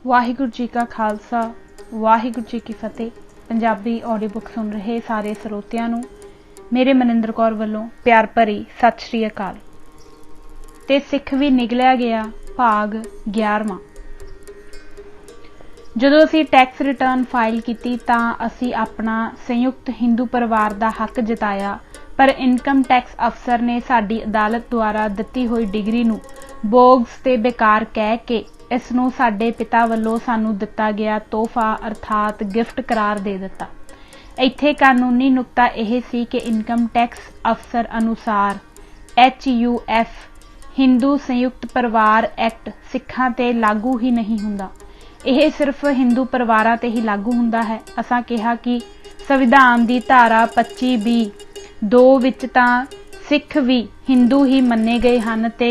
वाहिगुरू जी का खालसा वाहिगुरू जी की फतेह। Punjabi audio book सुन रहे सारे ਸਰੋਤਿਆਂ ਨੂੰ मेरे मनिंदर कौर ਵੱਲੋਂ प्यार भरी सत श्री अकाल। ते सिख भी निकलिया गया भाग 11वां। ਜਦੋਂ ਅਸੀਂ टैक्स रिटर्न फाइल की ਤਾਂ ਅਸੀਂ अपना संयुक्त हिंदू परिवार का हक जताया, पर इनकम टैक्स अफसर ने साडी अदालत द्वारा दिती हुई डिग्री नूं बोगस ते बेकार कह के इस नूं साडे पिता वल्लों सानू दिता गया तोहफा अर्थात गिफ्ट करार दे दिता। इत्थे कानूनी नुकता यह सी कि इनकम टैक्स अफसर अनुसार HUF हिंदू संयुक्त परिवार एक्ट सिखां ते लागू ही नहीं हुंदा, यह सिर्फ हिंदू परिवारां ते ही लागू हुंदा है। असां कहा कि संविधान की धारा 25B(2) विच तां सिख भी हिंदू ही मन्ने गए हैं ते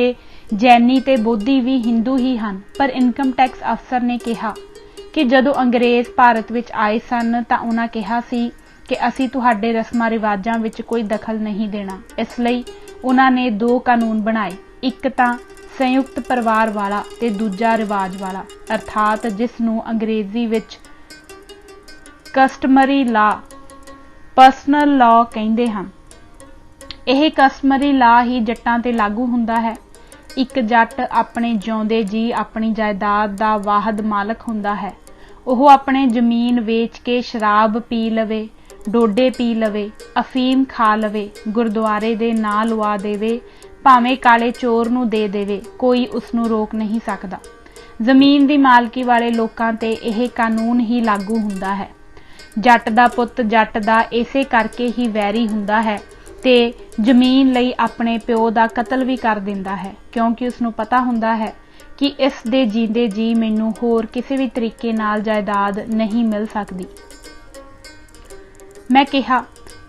जैनी ते बोधी भी हिंदू ही हैं, पर इनकम टैक्स अफसर ने कहा कि जदों अंग्रेज़ भारत विच आए सन तां उन्हां कहा सी कि असीं तुहाडे रस्मां रिवाजां विच कोई दखल नहीं देना। इसलिए उन्हां ने 2 कानून बनाए, एक तां संयुक्त परिवार वाला ते दूजा रिवाज वाला, अर्थात जिस नूं अंग्रेजी विच कस्टमरी लॉ पर्सनल लॉ कहिंदे हन। यह कस्टमरी लॉ ही जट्टां ते लागू हुंदा है। एक जट अपने जिउंदे जी अपनी जायदाद का वाहद मालक हुंदा है। वह अपने जमीन वेच के शराब पी लवे, डोडे पी लवे, अफीम खा लवे, गुरुद्वारे दे नां लवा देवे, भावें काले चोर नूं दे देवे, कोई उसनूं रोक नहीं सकदा। जमीन की मालकी वाले लोकां ते यह कानून ही लागू हुंदा है। जट दा पुत्त जट दा इसे करके ही वैरी हुंदा है ते जमीन लई अपने प्यो का कतल भी कर दिंदा है, क्योंकि उसनूं पता हुंदा है कि इस दे जींदे जी मैनूं होर किसी भी तरीके नाल जायदाद नहीं मिल सकती। मैं कहा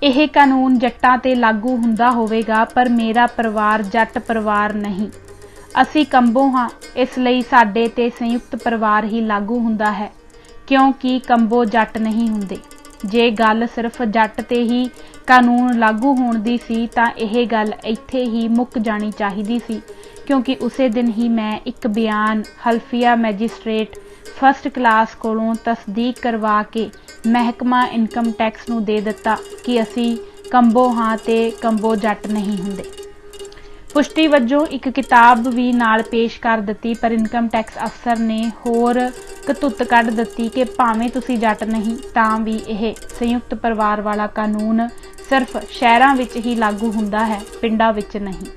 यह कानून जट्टां ते लागू हुंदा होवेगा, पर मेरा परिवार जट परिवार नहीं, असी कंबों हाँ, इसलिए साडे ते संयुक्त परिवार ही लागू हुंदा है, क्योंकि कंबो जट नहीं हुंदे। जे गल सिर्फ जट ते ही कानून लागू होण दी सी तां यह गल इत्थे ही मुक जानी चाहिदी सी, क्योंकि उसे दिन ही मैं एक बयान हल्फिया मैजिस्ट्रेट फर्स्ट क्लास कोलों तस्दीक करवा के महकमा इनकम टैक्स नूं दे दिता कि असी कंबो हाँ ते कंबो जट नहीं हुंदे। पुष्टि वजों एक किताब भी नाल पेश कर दिती, पर इनकम टैक्स अफसर ने होर कतुत कढ़ दिती कि भावें तुसी जट नहीं तां भी यह संयुक्त परिवार वाला कानून सिर्फ शहरां विच ही लागू हुंदा है, पिंडां विच नहीं।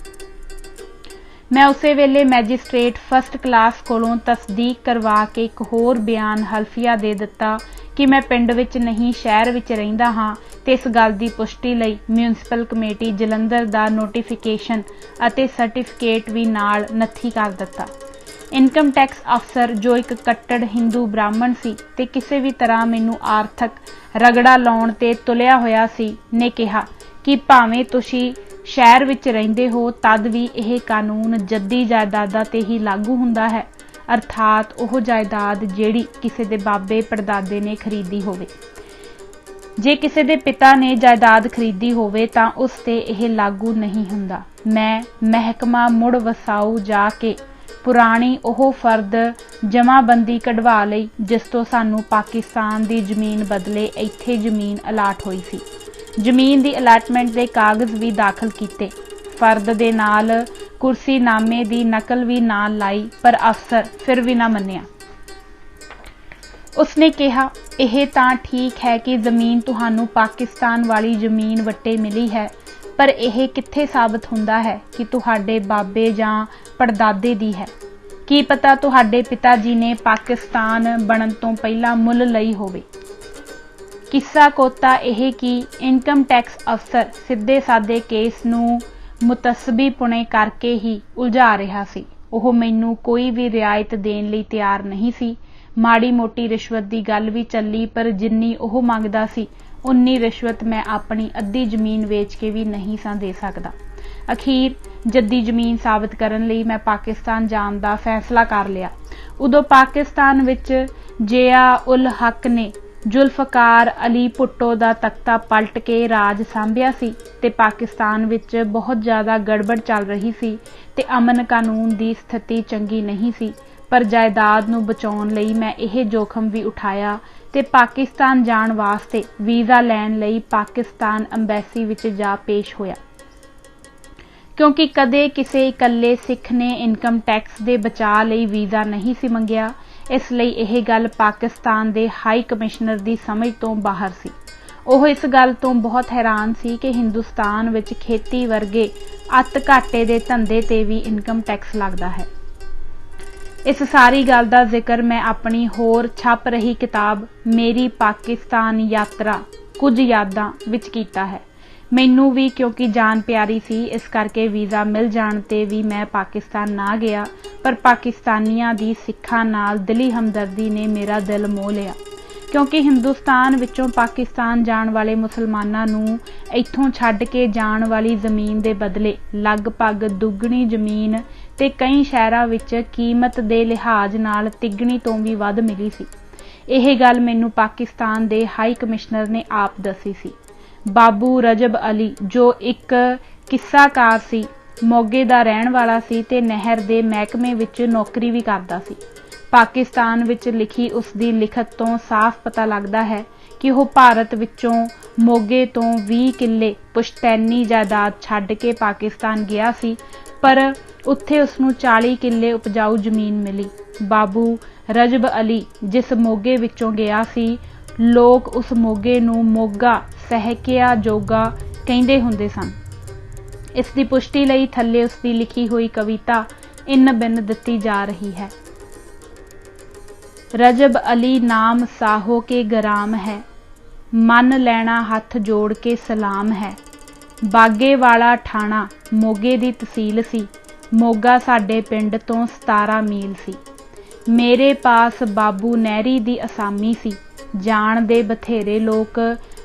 मैं उसे वेले मैजिस्ट्रेट फर्स्ट क्लास कोलों तस्दीक करवा के एक होर बयान हल्फिया दे दिता कि मैं पिंड विच नहीं शहर विच रहिंदा हाँ, ते इस गल दी पुष्टि लई म्यूनसिपल कमेटी जलंधर दा नोटिफिकेशन अते सर्टिफिकेट भी नाल नत्थी कर दिता। इनकम टैक्स अफसर जो एक कट्टड़ हिंदू ब्राह्मण सी ते किसी भी तरह मैनू आर्थिक रगड़ा लाउण ते तुलिया होया सी, ने कहा कि भावें तुसी शहर विच रहिंदे हो तद भी यह कानून जद्दी जायदादां ते ही लागू हुंदा है, अर्थात वह जायदाद जिहड़ी किसी दे बाबे पड़दादे ने खरीदी होवे। जे किसी दे पिता ने जायदाद खरीदी होवे तां उस ते यह लागू नहीं हुंदा। मैं महकमा मुड़ वसाऊ जाके पुरानी ओह फर्द जमाबंदी कढवा लई जिस तो सानू पाकिस्तान दी जमीन बदले इत्थे जमीन अलाट हुई सी। जमीन दी अलाटमेंट दे कागज़ भी दाखल कीते, फर्द दे नाल कुर्सीनामे दी नकल भी नाल लाई, पर अफसर फिर भी ना मन्निया। उसने कहा यह तां ठीक है कि जमीन तुहानू पाकिस्तान वाली जमीन वट्टे मिली है, पर यह कित्थे साबित हुंदा है कि तुहाडे बाबे जां पड़दादे दी है। की पता तुहाडे पिता जी ने पाकिस्तान बनन तो पहला मुल लई होवे। किस्सा कोता यह कि इनकम टैक्स अफसर सीधे सादे केस नूं मुतसबी पुणे करके ही उलझा रहा सी। वह मैनू कोई भी रियायत देण लई तैयार नहीं सी। माड़ी मोटी रिश्वत की गल भी चली, पर जिन्नी वह मंगदा सी उन्नी रिश्वत मैं अपनी अद्धी जमीन वेच के भी नहीं सा दे सकदा। अखीर जद्दी जमीन साबित करन लई मैं पाकिस्तान जाण दा फैसला कर लिया। उदों पाकिस्तान विच जिया उल हक ने जुल्फकार अली भुट्टो दा तख्ता पलट के राज सांभिया सी ते पाकिस्तान विच बहुत ज़्यादा गड़बड़ चल रही सी ते अमन कानून की स्थिति चंगी नहीं सी। पर जायदाद नूं बचाउण लई मैं यह जोखम भी उठाया ते पाकिस्तान जाण वास्ते वीज़ा लैण लई पाकिस्तान अंबैसी विच जा पेश होया, क्योंकि कदे किसी इकल्ले सिख ने इनकम टैक्स दे बचाव लई वीज़ा नहीं सी मंगिया। इसलिए यह गल पाकिस्तान दे हाई कमिश्नर दी समझ तो बाहर सी। ਉਹ इस गल तो बहुत हैरान सी कि हिंदुस्तान विच खेती वर्गे अत घाटे दे धंधे ते भी इनकम टैक्स लगदा है। इस सारी गल दा जिक्र मैं अपनी होर छप रही किताब मेरी पाकिस्तान यात्रा कुछ यादां विच कीता है। मैनू भी क्योंकि जान प्यारी सी, इस करके वीज़ा मिल जाण ते भी मैं पाकिस्तान ना गया, पर पाकिस्तानियां दी सिखां नाल दिली हमदर्दी ने मेरा दिल मोह लिया, क्योंकि हिंदुस्तान विचों पाकिस्तान जाण वाले मुसलमानां नूं इत्थों छड्ड के जाण वाली ज़मीन दे बदले लगभग दुगणी ज़मीन ते कई शहरां विच कीमत दे लिहाज नाल तिगणी तो भी वध मिली सी। यह गल मैनू पाकिस्तान दे हाई कमिश्नर ने आप दसी सी। बाबू रजब अली जो एक किस्साकार सी, मोगे दा रहण वाला सी ते नहर दे महकमे विच नौकरी भी करदा सी। पाकिस्तान विच लिखी उसकी लिखत तो साफ पता लगता है कि वह भारत विचों मोगे तो 20 किले पुश्तैनी जायदाद छड्ड के पाकिस्तान गया सी, पर उत्थे उसनूं 40 किले उपजाऊ जमीन मिली। बाबू रजब अली जिस मोगे विचों गया सी, लोग उस मोगे नूं मोगा सहकिया जोगा कहिंदे हुंदे सन। इसकी पुष्टि लई थल्ले उसकी लिखी हुई कविता इन बिन दिती जा रही है। रजब अली नाम साहो के गराम है, मन लैना हथ जोड़ के सलाम है। बागे वाला ठाणा मोगे दी तहसील सी, मोगा साडे पिंड तो 17 मील सी। मेरे पास बाबू नहरी दी असामी सी, जान दे बथेरे लोग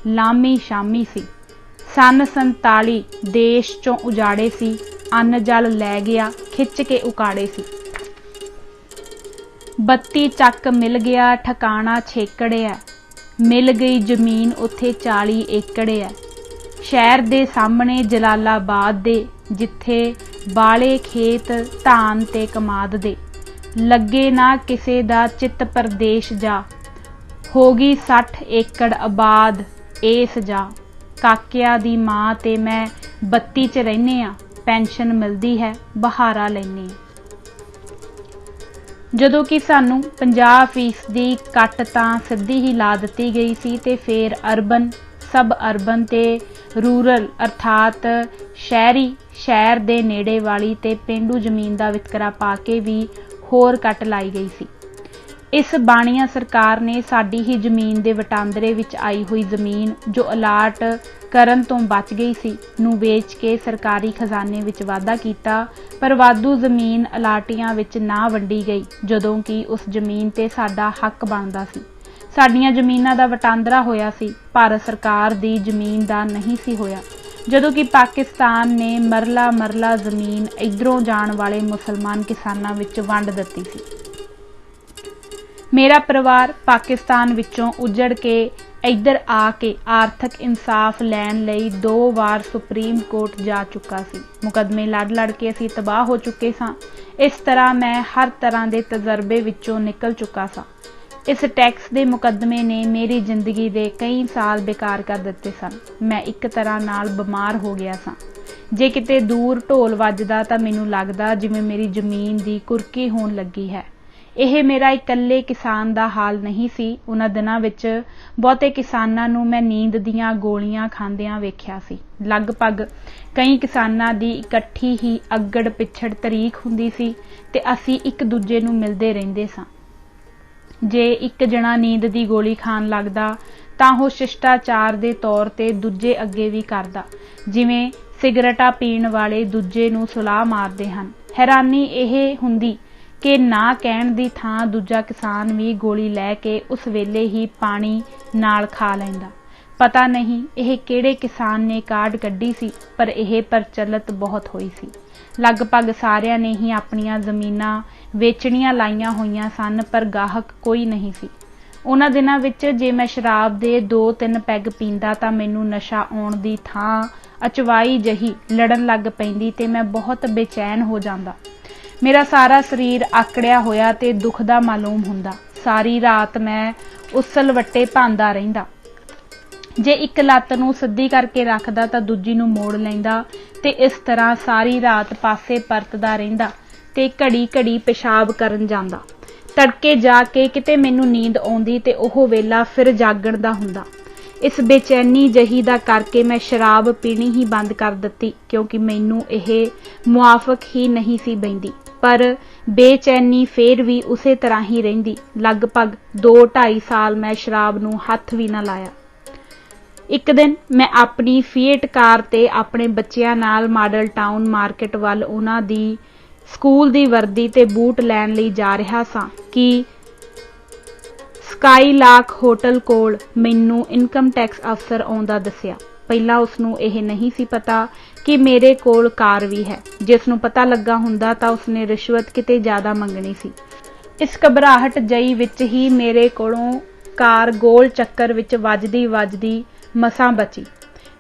लामी शामी सी। सन 47 देश चों उजाड़े सी, अन्न जल लै गया खिच के उकाड़े सी। 32 ਚੱਕ मिल गया ठिकाना छेकड़े है, मिल गई जमीन उत्थे 40 एकड़ है। शहर दे सामने जलालाबाद दे जिथे बाले खेत धान ते कमाद दे, लगे ना किसे दा चित परदेश जा, होगी 60 एकड़ आबाद इस जा। काकिया दी मां ते मैं 32 च रहने आ, पेंशन मिलती है बहारा लैने। ਜਦੋਂ कि सानू 50% कट तां सीधी ही ला दी गई सी ते फिर अर्बन सब अर्बन ते रूरल अर्थात शहरी शहर दे नेड़े वाली ते पेंडू जमीन का वितकरा पा के भी होर कट लाई गई सी। इस बाणिया सरकार ने साडी ही जमीन दे वटांदरे विच आई हुई जमीन जो अलाट करन तो बच गई सी नूं वेच के सरकारी खजाने विच वाधा कीता, पर वाधू जमीन अलाटियां विच ना वंडी गई जदों कि उस जमीन ते साडा हक बनदा सी। साडियां जमीनां दा वटांदरा होया सी, भारत सरकार दी जमीन दा नहीं सी होया। जदों कि पाकिस्तान ने मरला मरला जमीन इधरों जाण वाले मुसलमान किसानां विच वंड दित्ती सी। मेरा परिवार पाकिस्तान विचों उजड़ के इधर आके आर्थिक इंसाफ लैण लई 2 वार सुप्रीम कोर्ट जा चुका सी। मुकदमे लड़ लड़ के असीं तबाह हो चुके सां। इस तरह मैं हर तरह के तजर्बे विचों निकल चुका सा। इस टैक्स के मुकदमे ने मेरी जिंदगी के कई साल बेकार कर दिते सन। मैं एक तरह नाल बीमार हो गया सा। जे किते दूर ढोल वजदा तां मैनूं लगदा जिवें मेरी जमीन की कुरकी होण लगी है। यह मेरा इकल्ले किसान का हाल नहीं सी। उन्हां दिनां विच बहुते किसानां नूं मैं नींद दीआं गोलियां खांदियां वेख्या सी। लगभग कई किसानां दी इकट्ठी ही अगड़ पिछड़ तरीक हुंदी सी ते असीं एक दूजे नूं मिलदे रहिंदे सां। जे एक जना नींद की गोली खान लगदा तां ओह शिष्टाचार के तौर ते दूजे अगे भी करदा, जिवें सिगरटा पीण वाले दूजे नूं सुलाह मारदे हन। हैरानी यह हुंदी कि ना कहण दी थां दूजा किसान भी गोली लैके उस वेले ही पानी नाल खा लैंदा। पता नहीं यह किहड़े किसान ने काढ़ कड्ढी सी, पर यह प्रचलित बहुत हुई सी। लगभग सारिਆਂ ने ही अपनियां जमीनां वेचणियां लाइयां होईयां सन, पर गाहक कोई नहीं सी। उन्हां दिनां विच जे मैं शराब दे 2-3 पैग पींदा तां मैनूं नशा आउण दी थां अचवाई जही लड़न लग पैंदी ते मैं बहुत बेचैन हो जांदा। मेरा सारा शरीर आकड़िया होया ते दुखदा मालूम हुंदा। सारी रात मैं उसल वट्टे भांदा रहिंदा। जे एक लत्त नूं सिद्धी करके रखदा तां दूजी नूं मोड़ लैंदा ते इस तरह सारी रात पासे परतदा रहिंदा ते घड़ी घड़ी पेशाब करन जांदा। तड़के जाके किते मैनूं नींद आउंदी ते ओह वेला फिर जागण दा हुंदा। इस बेचैनी जही दा करके मैं शराब पीनी ही बंद कर दित्ती, क्योंकि मैनूं यह मुआफक ही नहीं सी बैंदी। पर बेचैनी फिर भी उसे तरह ही रहिंदी। लगभग 2-2.5 साल मैं शराब नूं हथ भी ना लाया। एक दिन मैं अपनी फीएट कार ते अपने बच्चियां नाल मॉडल टाउन मार्केट वल उन्हां दी स्कूल दी वर्दी ते बूट लैण लई जा रहा सां कि स्काईलार्क होटल कोल मैनूं इनकम टैक्स अफसर आउंदा दस्सिया। पहला उसनूं यह नहीं सी पता कि मेरे कोल कार भी है। जिसनूं पता लगा हुंदा तां उसने रिश्वत किते ज़्यादा मंगनी सी। इस घबराहट जई विच ही मेरे कोलों कार गोल चक्कर विच वजदी मसां बची।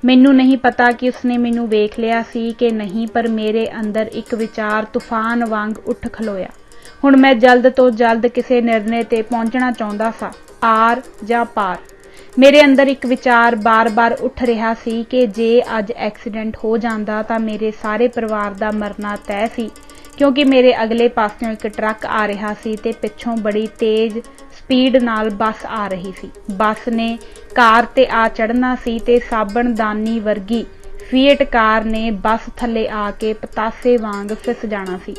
मैनूं नहीं पता कि उसने मैनूं वेख लिया सी कि नहीं, पर मेरे अंदर एक विचार तूफान वांग उठ खलोया। हुण मैं जल्द तो जल्द किसी निर्णय ते पहुंचना चाहुंदा सा, आर जां पार। मेरे अंदर एक विचार बार बार उठ रहा सी कि जे अज एक्सीडेंट हो जांदा तां मेरे सारे परिवार दा मरना तय सी, क्योंकि मेरे अगले पासों एक ट्रक आ रहा सी ते पिछों बड़ी तेज स्पीड नाल बस आ रही सी। बस ने कार ते आ चढ़ना सी ते साबणदानी वर्गी फीएट कार ने बस थल्ले आके पतासे वांग फिस जाना सी।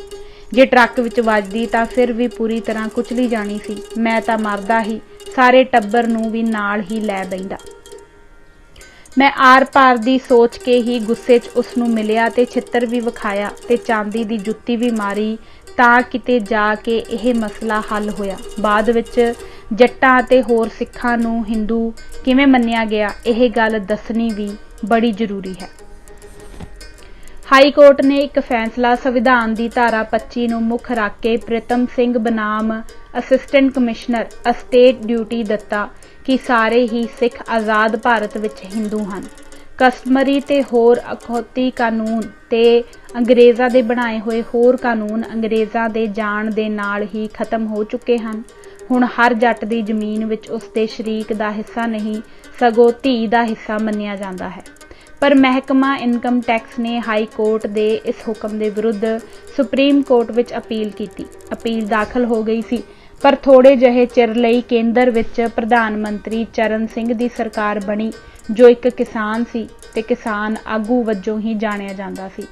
जे ट्रक विच वजदी तां फिर भी पूरी तरह कुचली जानी सी। मैं तां मरदा ही, सारे टब्बर नूं भी नाल ही लै बैंदा। मैं आर पार दी सोच के ही गुस्से च उसनूं मिलिया ते छित्तर भी विखाया ते चांदी दी जुत्ती भी मारी तां किते जाके यह मसला हल होया। बाद विच जट्टां ते होर सिखां नूं हिंदू किवें मन्निया गया, यह गल दसनी भी बड़ी जरूरी है। हाई कोर्ट ने एक फैसला संविधान की धारा 25 नूं मुख रख के प्रीतम सिंह बनाम असिस्टेंट कमिश्नर एस्टेट ड्यूटी दिता कि सारे ही सिख आज़ाद भारत विच हिंदू हैं। कस्टमरी ते होर अखौती कानून ते अंग्रेज़ां दे बनाए हुए होर कानून अंग्रेज़ां दे जाण दे नाल ही खत्म हो चुके हैं। हुण हर जट दी जमीन विच उसदे शरीक दा हिस्सा नहीं, सगों धी दा हिस्सा मन्निया जांदा है। पर महकमा इनकम टैक्स ने हाई कोर्ट दे इस हुक्म दे विरुद्ध सुप्रीम कोर्ट विच अपील की। अपील दाखल हो गई सी, पर थोड़े जहे चिर लई केंद्र विच प्रधान मंत्री चरण सिंह दी सरकार बनी, जो एक किसान सी ते किसान आगू वजों ही जाणिया जांदा सी।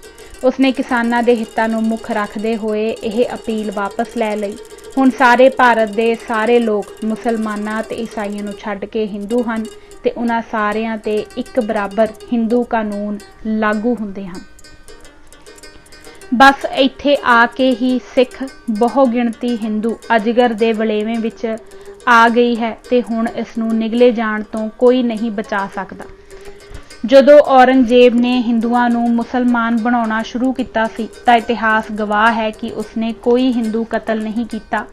उसने किसानां दे हितां नूं मुख रखदे होए यह अपील वापस लै लई। हुण सारे भारत दे सारे लोग मुसलमानां ते ईसाईआं नूं छड्ड के हिंदू हन ते उन्हां सारिआं ते एक बराबर हिंदू कानून लागू हुंदे हन। बस इत्थे आके ही सिख बहु गिणती हिंदू अजगर दे वलेवें विच आ गई है ते हुण इस नूं निगले जाण तों कोई नहीं बचा सकदा। जदों औरंगजेब ने हिंदुआं नूं मुसलमान बनाउणा शुरू कीता सी तां इतिहास गवाह है कि उसने कोई हिंदू कतल नहीं कीता।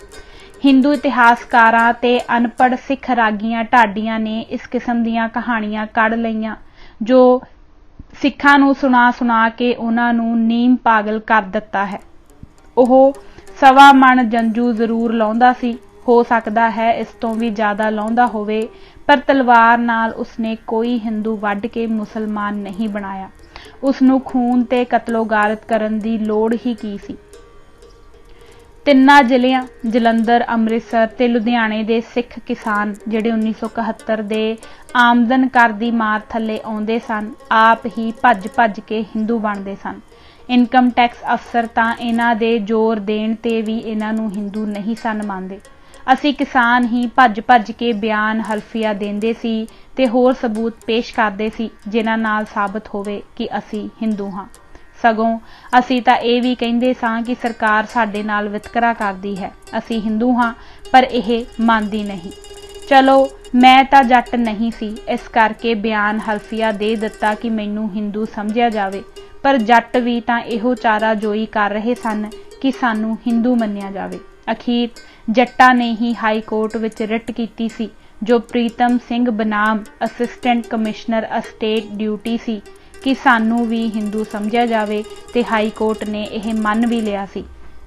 हिंदू इतिहासकारां ते अनपढ़ सिख रागियां ढाडियां ने इस किस्म दीयां कहानियां कढ़ लईआं जो सिखां नूं सुना के उन्हां नूं नीम पागल कर दिता है। ओह 1.25 मन जंजू जरूर लाउंदा सी, हो सकदा है इस तों भी ज़्यादा लाउंदा होवे, पर तलवार नाल उसने कोई हिंदू वढ़ के मुसलमान नहीं बनाया। उसनूं खून ते कतलो-गारत करन दी लोड़ ही की सी। तिन्ना जिलिਆਂ जलंधर, अमृतसर ते लुधियाणे दे सिख किसान जिहड़े 1971 दे आमदन कर दी मार थल्ले आउंदे सन, आप ही भज के हिंदू बनदे सन। इनकम टैक्स अफसर तां इन्हां दे जोर देण ते भी इन्हां नूं हिंदू नहीं सन मंनदे। असी किसान ही भज के बयान हल्फिया देंदे सी ते होर सबूत पेश करदे सी जिन्हां नाल साबित होवे कि असी हिंदू हां। सगों असी तां इह भी कहिंदे सां कि सरकार साडे नाल वितकरा करदी है, असी हिंदू हां पर इह मंनदी नहीं। चलो मैं तां जट नहीं सी, इस करके बयान हल्फिया दे दिता कि मैनूं हिंदू समझिया जावे, पर जट भी तां इहो चारा जोई कर रहे सन कि सानूं हिंदू मन्निया जावे। अखीर जट्टां ने ही हाई कोर्ट विच रिट कीती सी, जो प्रीतम सिंह बनाम असिस्टेंट कमिश्नर एस्टेट ड्यूटी सी कि सानू भी हिंदू समझिया जावे ते हाई कोर्ट ने यह मन भी लिया सी।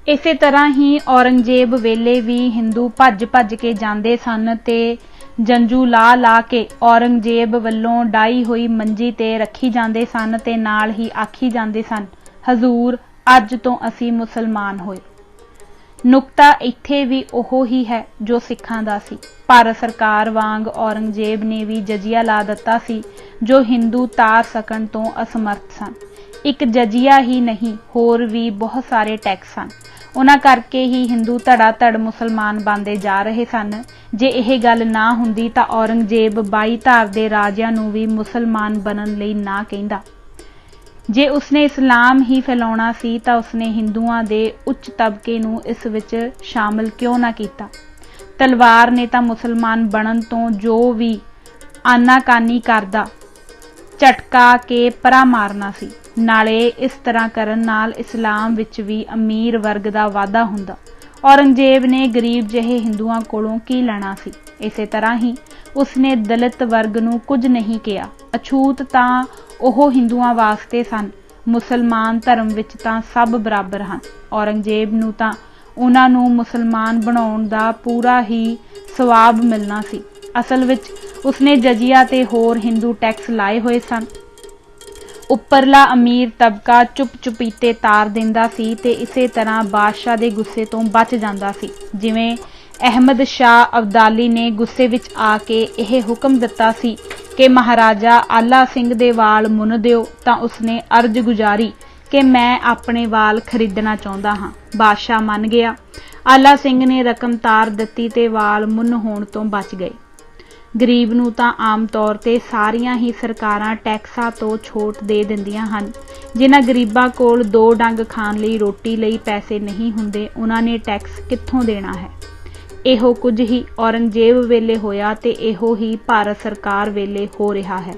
ਇਸੇ ਤਰ੍ਹਾਂ ਹੀ ਔਰੰਗਜ਼ੇਬ ਵੇਲੇ ਵੀ ਹਿੰਦੂ ਭੱਜ ਕੇ ਜਾਂਦੇ ਸਨ ਤੇ ਜੰਜੂ ਲਾ ਕੇ ਔਰੰਗਜ਼ੇਬ ਵੱਲੋਂ ਡਾਈ ਹੋਈ ਮੰਜੀ ਤੇ ਰੱਖੀ ਜਾਂਦੇ ਸਨ ਤੇ ਨਾਲ ਹੀ ਆਖੀ ਜਾਂਦੇ ਸਨ, ਹਜ਼ੂਰ ਅੱਜ ਤੋਂ ਅਸੀਂ ਮੁਸਲਮਾਨ ਹੋਏ। ਨੁਕਤਾ ਇੱਥੇ ਵੀ ਉਹੋ ਹੀ ਹੈ ਜੋ ਸਿੱਖਾਂ ਦਾ ਸੀ। ਭਾਰਤ ਸਰਕਾਰ ਵਾਂਗ ਔਰੰਗਜ਼ੇਬ ਨੇ ਵੀ ਜਜ਼ੀਆ ਲਾ ਦਿੱਤਾ ਸੀ ਜੋ ਹਿੰਦੂ ਤਾਰ ਸਕਣ ਤੋਂ ਅਸਮਰਥ ਸਨ। ਇੱਕ ਜਜ਼ੀਆ ਹੀ ਨਹੀਂ, ਹੋਰ ਵੀ ਬਹੁਤ ਸਾਰੇ ਟੈਕਸ ਸਨ। ਉਹਨਾਂ ਕਰਕੇ ਹੀ ਹਿੰਦੂ ਧੜਾ ਧੜ ਮੁਸਲਮਾਨ ਬਣਦੇ ਜਾ ਰਹੇ ਸਨ। ਜੇ ਇਹ ਗੱਲ ਨਾ ਹੁੰਦੀ ਤਾਂ ਔਰੰਗਜ਼ੇਬ 22 ਧਾਰ ਦੇ ਰਾਜਿਆਂ ਨੂੰ ਵੀ ਮੁਸਲਮਾਨ ਬਣਨ ਲਈ ਨਾ ਕਹਿੰਦਾ। ਜੇ ਉਸਨੇ ਇਸਲਾਮ ਹੀ ਫੈਲਾਉਣਾ ਸੀ ਤਾਂ ਉਸਨੇ ਹਿੰਦੂਆਂ ਦੇ ਉੱਚ ਤਬਕੇ ਨੂੰ ਇਸ ਵਿੱਚ ਸ਼ਾਮਲ ਕਿਉਂ ਨਾ ਕੀਤਾ। ਤਲਵਾਰ ਨੇ ਤਾਂ ਮੁਸਲਮਾਨ ਬਣਨ ਤੋਂ ਜੋ ਵੀ ਆਨਾਕਾਨੀ ਕਰਦਾ ਝਟਕਾ ਕੇ ਪਰਾਂ ਮਾਰਨਾ ਸੀ। ਨਾਲੇ ਇਸ ਤਰ੍ਹਾਂ ਕਰਨ ਨਾਲ ਇਸਲਾਮ ਵਿੱਚ ਵੀ ਅਮੀਰ ਵਰਗ ਦਾ ਵਾਧਾ ਹੁੰਦਾ। ਔਰੰਗਜ਼ੇਬ ਨੇ ਗਰੀਬ ਜਿਹੇ ਹਿੰਦੂਆਂ ਕੋਲੋਂ ਕੀ ਲੈਣਾ ਸੀ। ਇਸੇ ਤਰ੍ਹਾਂ ਹੀ ਉਸਨੇ ਦਲਿਤ ਵਰਗ ਨੂੰ ਕੁਝ ਨਹੀਂ ਕਿਹਾ। ਅਛੂਤ ਤਾਂ ਉਹ ਹਿੰਦੂਆਂ ਵਾਸਤੇ ਸਨ, ਮੁਸਲਮਾਨ ਧਰਮ ਵਿੱਚ ਤਾਂ ਸਭ ਬਰਾਬਰ ਹਨ। ਔਰੰਗਜ਼ੇਬ ਨੂੰ ਤਾਂ ਉਹਨਾਂ ਨੂੰ ਮੁਸਲਮਾਨ ਬਣਾਉਣ ਦਾ ਪੂਰਾ ਹੀ ਸਵਾਬ ਮਿਲਣਾ ਸੀ। ਅਸਲ ਵਿੱਚ ਉਸਨੇ ਜਜ਼ੀਆ ਤੇ ਹੋਰ ਹਿੰਦੂ ਟੈਕਸ ਲਾਏ ਹੋਏ ਸਨ। ਉੱਪਰਲਾ ਅਮੀਰ ਤਬਕਾ ਚੁੱਪ-ਚੁਪੀਤੇ ਤਾਰ ਦਿੰਦਾ ਸੀ ਤੇ ਇਸੇ ਤਰ੍ਹਾਂ ਬਾਦਸ਼ਾਹ ਦੇ ਗੁੱਸੇ ਤੋਂ ਬਚ ਜਾਂਦਾ ਸੀ। ਜਿਵੇਂ ਅਹਿਮਦ ਸ਼ਾਹ ਅਬਦਾਲੀ ਨੇ ਗੁੱਸੇ ਵਿੱਚ ਆ ਕੇ ਇਹ ਹੁਕਮ ਦਿੱਤਾ ਸੀ ਕਿ ਮਹਾਰਾਜਾ ਆਲਾ ਸਿੰਘ ਦੇ ਵਾਲ ਮੁੰਨ ਦਿਓ, ਤਾਂ ਉਸਨੇ ਅਰਜ਼ ਗੁਜ਼ਾਰੀ ਕਿ ਮੈਂ ਆਪਣੇ ਵਾਲ ਖਰੀਦਣਾ ਚਾਹੁੰਦਾ ਹਾਂ। ਬਾਦਸ਼ਾਹ ਮੰਨ ਗਿਆ। ਆਲਾ ਸਿੰਘ ਨੇ ਰਕਮ ਤਾਰ ਦਿੱਤੀ ਤੇ ਵਾਲ ਮੁੰਨ ਹੋਣ ਤੋਂ ਬਚ ਗਏ। ਗਰੀਬ ਨੂੰ ਤਾਂ ਆਮ ਤੌਰ ਤੇ ਸਾਰੀਆਂ ਹੀ ਸਰਕਾਰਾਂ ਟੈਕਸਾਂ ਤੋਂ ਛੋਟ ਦੇ ਦਿੰਦੀਆਂ ਹਨ। ਜਿਨ੍ਹਾਂ ਗਰੀਬਾਂ ਕੋਲ 2 ਡੰਗ ਖਾਣ ਲਈ ਰੋਟੀ ਲਈ ਪੈਸੇ ਨਹੀਂ ਹੁੰਦੇ, ਉਹਨਾਂ ਨੇ ਟੈਕਸ ਕਿੱਥੋਂ ਦੇਣਾ ਹੈ। ਇਹੋ ਕੁਝ ਹੀ ਔਰੰਗਜ਼ੇਬ ਵੇਲੇ ਹੋਇਆ ਤੇ ਇਹੋ ਹੀ ਭਾਰਤ ਸਰਕਾਰ ਵੇਲੇ ਹੋ ਰਿਹਾ ਹੈ।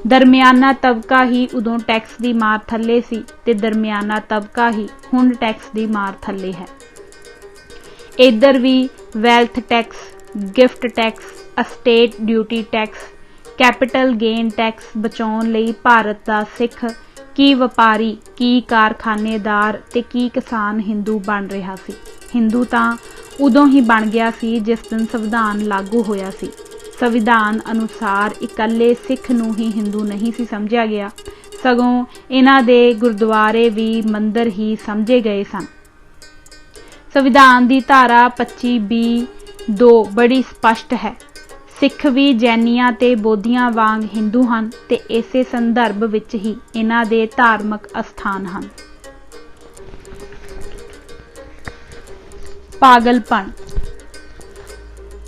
ਦਰਮਿਆਨਾ ਤਬਕਾ ਹੀ ਉਦੋਂ ਟੈਕਸ ਦੀ ਮਾਰ ਥੱਲੇ ਸੀ ਤੇ ਦਰਮਿਆਨਾ ਤਬਕਾ ਹੀ ਹੁਣ ਟੈਕਸ ਦੀ ਮਾਰ ਥੱਲੇ ਹੈ। ਇੱਧਰ ਵੀ wealth tax, gift tax, estate duty tax, capital gain tax ਬਚਾਉਣ ਲਈ ਭਾਰਤ ਦਾ ਸਿੱਖ ਕੀ ਵਪਾਰੀ, ਕੀ ਕਾਰਖਾਨੇਦਾਰ ਤੇ ਕੀ ਕਿਸਾਨ ਹਿੰਦੂ ਬਣ ਰਿਹਾ ਸੀ। ਹਿੰਦੂ ਤਾਂ ਉਦੋਂ ਹੀ ਬਣ ਗਿਆ ਸੀ ਜਿਸ ਦਿਨ ਸੰਵਿਧਾਨ ਲਾਗੂ ਹੋਇਆ ਸੀ। ਸੰਵਿਧਾਨ ਅਨੁਸਾਰ ਇਕੱਲੇ ਸਿੱਖ ਨੂੰ ਹੀ ਹਿੰਦੂ ਨਹੀਂ ਸੀ ਸਮਝਿਆ ਗਿਆ, ਸਗੋਂ ਇਹਨਾਂ ਦੇ ਗੁਰਦੁਆਰੇ ਵੀ ਮੰਦਰ ਹੀ ਸਮਝੇ ਗਏ ਸਨ। ਸੰਵਿਧਾਨ ਦੀ ਧਾਰਾ 25(b)(2) ਬੜੀ ਸਪਸ਼ਟ ਹੈ। ਸਿੱਖ ਵੀ ਜੈਨੀਆਂ ਤੇ ਬੋਧੀਆਂ ਵਾਂਗ ਹਿੰਦੂ ਹਨ ਤੇ ਇਸੇ ਸੰਦਰਭ ਵਿੱਚ ਹੀ ਇਹਨਾਂ ਦੇ ਧਾਰਮਿਕ ਅਸਥਾਨ ਹਨ। ਪਾਗਲਪਣ।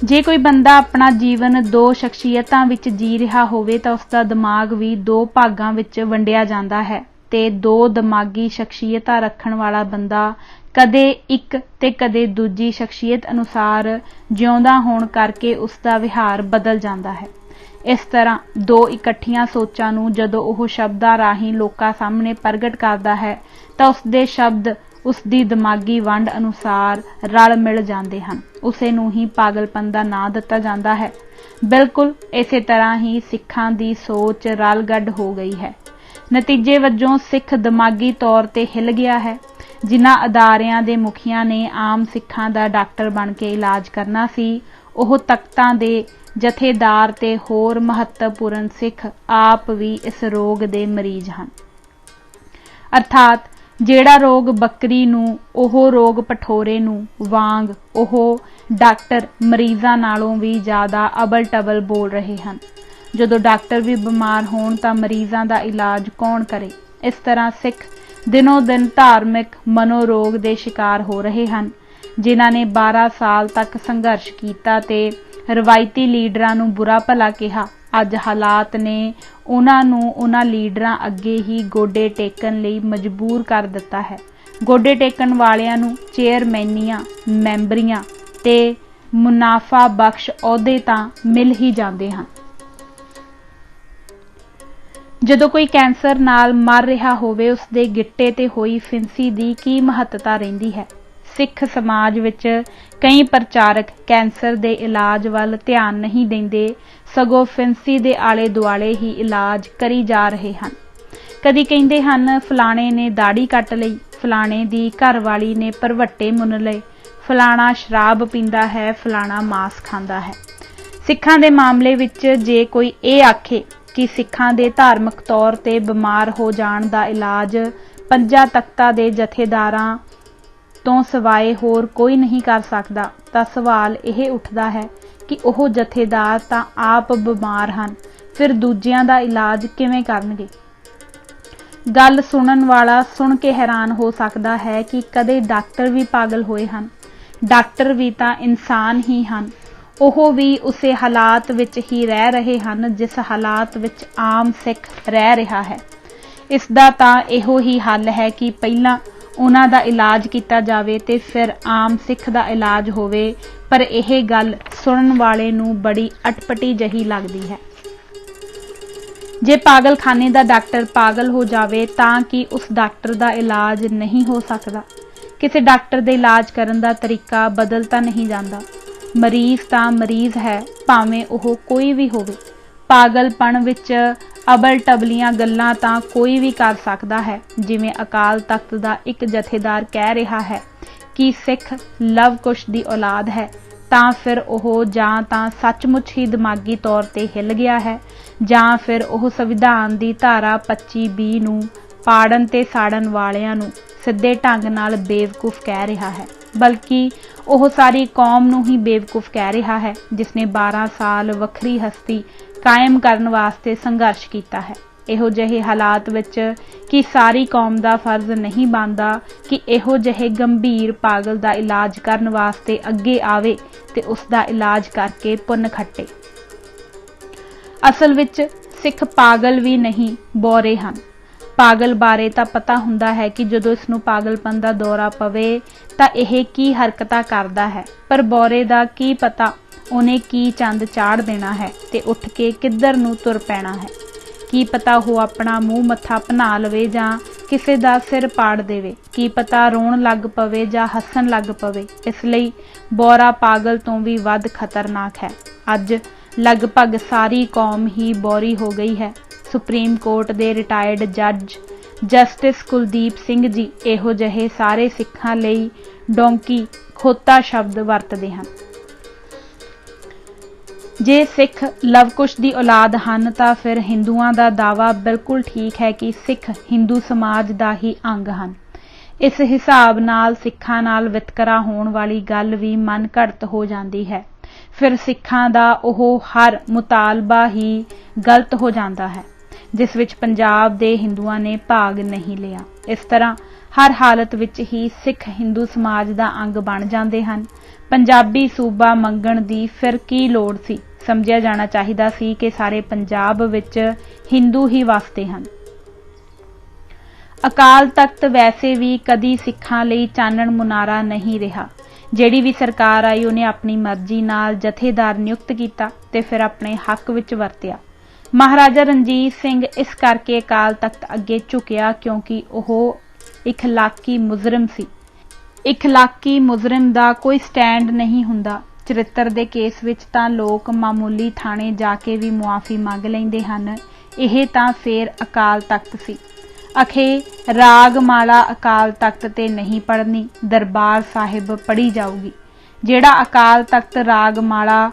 ਜੇ ਕੋਈ ਬੰਦਾ ਆਪਣਾ ਜੀਵਨ 2 ਸ਼ਖਸੀਅਤਾਂ ਵਿੱਚ ਜੀ ਰਿਹਾ ਹੋਵੇ ਤਾਂ ਉਸਦਾ ਦਿਮਾਗ ਵੀ 2 ਭਾਗਾਂ ਵਿੱਚ ਵੰਡਿਆ ਜਾਂਦਾ ਹੈ ਤੇ 2 ਦਿਮਾਗੀ ਸ਼ਖਸੀਅਤਾਂ ਰੱਖਣ ਵਾਲਾ ਬੰਦਾ ਕਦੇ ਇੱਕ ਤੇ ਕਦੇ ਦੂਜੀ ਸ਼ਖਸੀਅਤ ਅਨੁਸਾਰ ਜਿਉਂਦਾ ਹੋਣ ਕਰਕੇ ਉਸਦਾ ਵਿਹਾਰ ਬਦਲ ਜਾਂਦਾ ਹੈ। ਇਸ ਤਰ੍ਹਾਂ 2 ਇਕੱਠੀਆਂ ਸੋਚਾਂ ਨੂੰ ਜਦੋਂ ਉਹ ਸ਼ਬਦਾਂ ਰਾਹੀਂ ਲੋਕਾਂ ਸਾਹਮਣੇ ਪ੍ਰਗਟ ਕਰਦਾ ਹੈ ਤਾਂ ਉਸਦੇ ਸ਼ਬਦ ਉਸਦੀ ਦਿਮਾਗੀ ਵੰਡ ਅਨੁਸਾਰ ਰਲ ਮਿਲ ਜਾਂਦੇ ਹਨ। ਉਸੇ ਨੂੰ ਹੀ ਪਾਗਲਪਨ ਦਾ ਨਾਂ ਦਿੱਤਾ ਜਾਂਦਾ ਹੈ। ਬਿਲਕੁਲ ਇਸੇ ਤਰ੍ਹਾਂ ਹੀ ਸਿੱਖਾਂ ਦੀ ਸੋਚ ਰਲਗੱਡ ਹੋ ਗਈ ਹੈ। ਨਤੀਜੇ ਵਜੋਂ ਸਿੱਖ ਦਿਮਾਗੀ ਤੌਰ ਤੇ ਹਿੱਲ ਗਿਆ ਹੈ। ਜਿਨ੍ਹਾਂ ਅਦਾਰਿਆਂ ਦੇ ਮੁਖੀਆਂ ਨੇ ਆਮ ਸਿੱਖਾਂ ਦਾ ਡਾਕਟਰ ਬਣ ਕੇ ਇਲਾਜ ਕਰਨਾ ਸੀ, ਉਹ ਤਖਤਾਂ ਦੇ ਜਥੇਦਾਰ ਤੇ ਹੋਰ ਮਹੱਤਵਪੂਰਨ ਸਿੱਖ ਆਪ ਵੀ ਇਸ ਰੋਗ ਦੇ ਮਰੀਜ਼ ਹਨ। ਅਰਥਾਤ ਜਿਹੜਾ ਰੋਗ ਬੱਕਰੀ ਨੂੰ, ਉਹ ਰੋਗ ਪਠੋਰੇ ਨੂੰ ਵਾਂਗ ਉਹ ਡਾਕਟਰ ਮਰੀਜ਼ਾਂ ਨਾਲੋਂ ਵੀ ਜ਼ਿਆਦਾ ਅਬਲ ਟਬਲ ਬੋਲ ਰਹੇ ਹਨ। ਜਦੋਂ ਡਾਕਟਰ ਵੀ ਬਿਮਾਰ ਹੋਣ ਤਾਂ ਮਰੀਜ਼ਾਂ ਦਾ ਇਲਾਜ ਕੌਣ ਕਰੇ। ਇਸ ਤਰ੍ਹਾਂ ਸਿੱਖ ਦਿਨੋਂ ਦਿਨ ਧਾਰਮਿਕ ਮਨੋਰੋਗ ਦੇ ਸ਼ਿਕਾਰ ਹੋ ਰਹੇ ਹਨ। ਜਿਨ੍ਹਾਂ ਨੇ 12 ਸਾਲ ਤੱਕ ਸੰਘਰਸ਼ ਕੀਤਾ ਤੇ ਰਵਾਇਤੀ ਲੀਡਰਾਂ ਨੂੰ ਬੁਰਾ ਭਲਾ ਕਿਹਾ, ਅੱਜ ਹਾਲਾਤ ਨੇ ਉਹਨਾਂ ਨੂੰ ਉਹਨਾਂ ਲੀਡਰਾਂ ਅੱਗੇ ਹੀ ਗੋਡੇ ਟੇਕਣ ਲਈ ਮਜਬੂਰ ਕਰ ਦਿੱਤਾ ਹੈ। ਗੋਡੇ ਟੇਕਣ ਵਾਲਿਆਂ ਨੂੰ ਚੇਅਰਮੈਨੀਆਂ, ਮੈਂਬਰੀਆਂ ਤੇ ਮੁਨਾਫਾ ਬਖਸ਼ ਅਹੁਦੇ ਤਾਂ ਮਿਲ ਹੀ ਜਾਂਦੇ ਹਨ। ਜਦੋਂ ਕੋਈ ਕੈਂਸਰ ਨਾਲ ਮਰ ਰਿਹਾ ਹੋਵੇ, ਉਸਦੇ ਗਿੱਟੇ ਤੇ ਹੋਈ ਫਿੰਸੀ ਦੀ ਕੀ ਮਹੱਤਤਾ ਰਹਿੰਦੀ ਹੈ। ਸਿੱਖ ਸਮਾਜ ਵਿੱਚ ਕਈ ਪ੍ਰਚਾਰਕ ਕੈਂਸਰ ਦੇ ਇਲਾਜ ਵੱਲ ਧਿਆਨ ਨਹੀਂ ਦਿੰਦੇ, ਸਗੋਂ ਫਿੰਸੀ ਦੇ ਆਲੇ ਦੁਆਲੇ ਹੀ ਇਲਾਜ ਕਰੀ ਜਾ ਰਹੇ ਹਨ। ਕਦੀ ਕਹਿੰਦੇ ਹਨ ਫਲਾਣੇ ਨੇ ਦਾੜੀ ਕੱਟ ਲਈ, फलाणे दी घरवाली ने भरवट्टे मुन लए, फलाना शराब पींदा है, फलाना मांस खांदा है। सिखां दे मामले विच जे कोई ये आखे कि सिखां दे धार्मिक तौर ते बीमार हो जाण दा इलाज पंजा तख्तां दे जथेदारां तो सिवाए होर कोई नहीं कर सकदा, तां सवाल यह उठदा है कि ओह जथेदार तां आप बीमार हन, फिर दूजियां दा इलाज किवें करनगे। गल सुनन वाला सुन के हैरान हो सकदा है कि कदे डॉक्टर भी पागल होए हन। डॉक्टर भी तां इंसान ही हन, ओह भी उसे हालात विच ही रह रहे हन जिस हालात विच आम सिख रह रहा है। इसदा तां इहो ही हल है कि पहलां उन्हां दा इलाज किया जावे ते फिर आम सिख दा इलाज होवे, पर यह गल सुनन वाले नूं बड़ी अटपटी जही लगदी है। जे पागलखाने दा डॉक्टर पागल हो जावे तां कि उस डॉक्टर दा इलाज नहीं हो सकदा। किसी डॉक्टर दे इलाज करन दा तरीका बदल तां नहीं जांदा। मरीज तां मरीज है, भावें ओह कोई भी होवे। पागलपण विच अबल टबलियां गल्लां तां कोई भी कर सकदा है। जिवें अकाल तख्त दा एक जथेदार कह रहा है कि सिख लव कुश दी औलाद है, तां फिर ओह जां तां सचमुच ही दिमागी तौर ते हिल गया है, जां फिर ओह संविधान दी धारा 25B नूं पाड़न ते साड़न वालियां नूं सिद्धे ढंग नाल बेवकूफ कह रहा है। बल्कि ओह सारी कौम नूं ही बेवकूफ कह रहा है जिसने 12 साल वखरी हस्ती कायम करन वास्ते संघर्ष किया है। इहो जिहे हालात विच कि सारी कौम दा फर्ज नहीं बनदा कि इहो जिहे गंभीर पागल दा इलाज करन वास्ते अगे आवे ते उसदा इलाज करके पुन खट्टे। असल विच सिख पागल भी नहीं बौरे हन। पागल बारे तां पता हुंदा है कि जदों इसनूं पागलपन दा दौरा पवे तां इह की हरकतां करदा है, पर बौरे दा की पता उन्हें की चंद चाड़ देना है ते उठ के किधर नूं तुर पैना है। की पता वो अपना मूँह मत्था भना लवे जां किसे दा सिर पाड़ देवे। की पता रोण लग पवे जां हसन लग पवे। इसलिए बौरा पागल तो भी वध खतरनाक है। अज लगभग सारी कौम ही बौरी हो गई है। सुप्रीम कोर्ट के रिटायर्ड जज जस्टिस कुलदीप सिंह जी इहो जिहे सारे सिखां लई डोंकी खोता शब्द वरतदे हन। जे सिख लवकुश दी औलाद हन तां फिर हिंदुआं दा दावा बिल्कुल ठीक है कि सिख हिंदू समाज दा ही अंग हन। इस हिसाब नाल सिखां नाल वितकरा होण वाली गल भी मन घड़त हो जाती है। फिर सिखां दा ओह हर मुतालबा ही गलत हो जाता है जिस विच पंजाब दे हिंदुआं ने भाग नहीं लिया। इस तरह हर हालत विच ही सिख हिंदू समाज दा अंग बन जाते हैं। पंजाबी सूबा मंगण दी फिर की लोड़ सी। समझिया जाना चाहिदा सी कि सारे पंजाब विच हिंदू ही वसते हैं। अकाल तख्त वैसे भी कदी सिखां लई चानण मुनारा नहीं रहा। जिहड़ी भी सरकार आई उन्हें अपनी मर्जी नाल जथेदार नियुक्त किया ते फिर अपने हक विच वरतिया। महाराजा रणजीत सिंह इस करके अकाल तख्त अगे झुकिया क्योंकि वह इखलाकी मुजरिम सी। इखलाकी मुजरिम दा कोई स्टैंड नहीं हुंदा। चरित्र दे केस विच तां लोग मामूली थाणे जाके भी मुआफ़ी मंग लैंदे हन। यह तां फिर अकाल तख्त सी। अखे रागमाला अकाल तख्त ते नहीं पढ़नी, दरबार साहिब पढ़ी जाऊगी। जिहड़ा अकाल तख्त रागमाला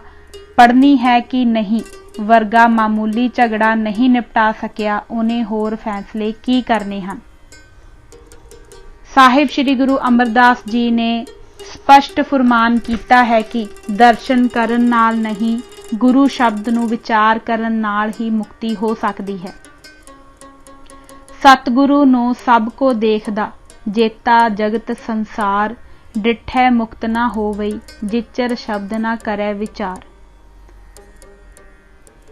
पढ़नी है कि नहीं वर्गा मामूली झगड़ा नहीं निपटा सकिया, उन्हें होर फैसले की करने हैं। साहिब श्री गुरु अमरदास जी ने स्पष्ट फुरमान किया है कि दर्शन करन नाल नहीं गुरु शब्द नूं विचार करन नाल ही मुक्ति हो सकती है। सतगुरु नूं सब को देखदा जेता जगत संसार, डिठै मुक्त ना होवई जिचर शब्द ना करे विचार।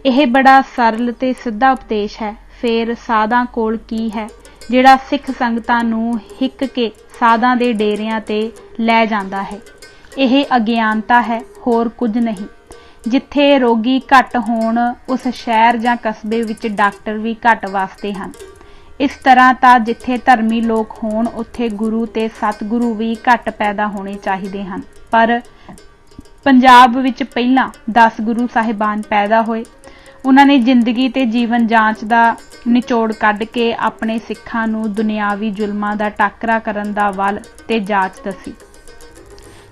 यह बड़ा सरल ते सिद्धा उपदेश है। फिर साधां कोल की है जिहड़ा सिख संगतां नूं हिक के साधां दे डेरियां ते लै जांदा है। यह अज्ञानता है, होर कुछ नहीं। जिथे रोगी घट होण उस शहर जां कस्बे विच डॉक्टर भी घट वसदे हन। इस तरह तां जिथे धर्मी लोग होण उत्थे गुरु ते सतगुरु भी घट पैदा होने चाहिए हैं। पर पंजाब विच पहिलां 10 गुरु साहिबान पैदा होए। उन्होंने जिंदगी ते जीवन जांच दा ਨਿਚੋੜ ਕੱਢ ਕੇ ਆਪਣੇ ਸਿੱਖਾਂ ਨੂੰ ਦੁਨਿਆਵੀ ਜ਼ੁਲਮਾਂ ਦਾ ਟਾਕਰਾ ਕਰਨ ਦਾ ਵੱਲ ਤੇ ਜਾਚ ਦੱਸੀ।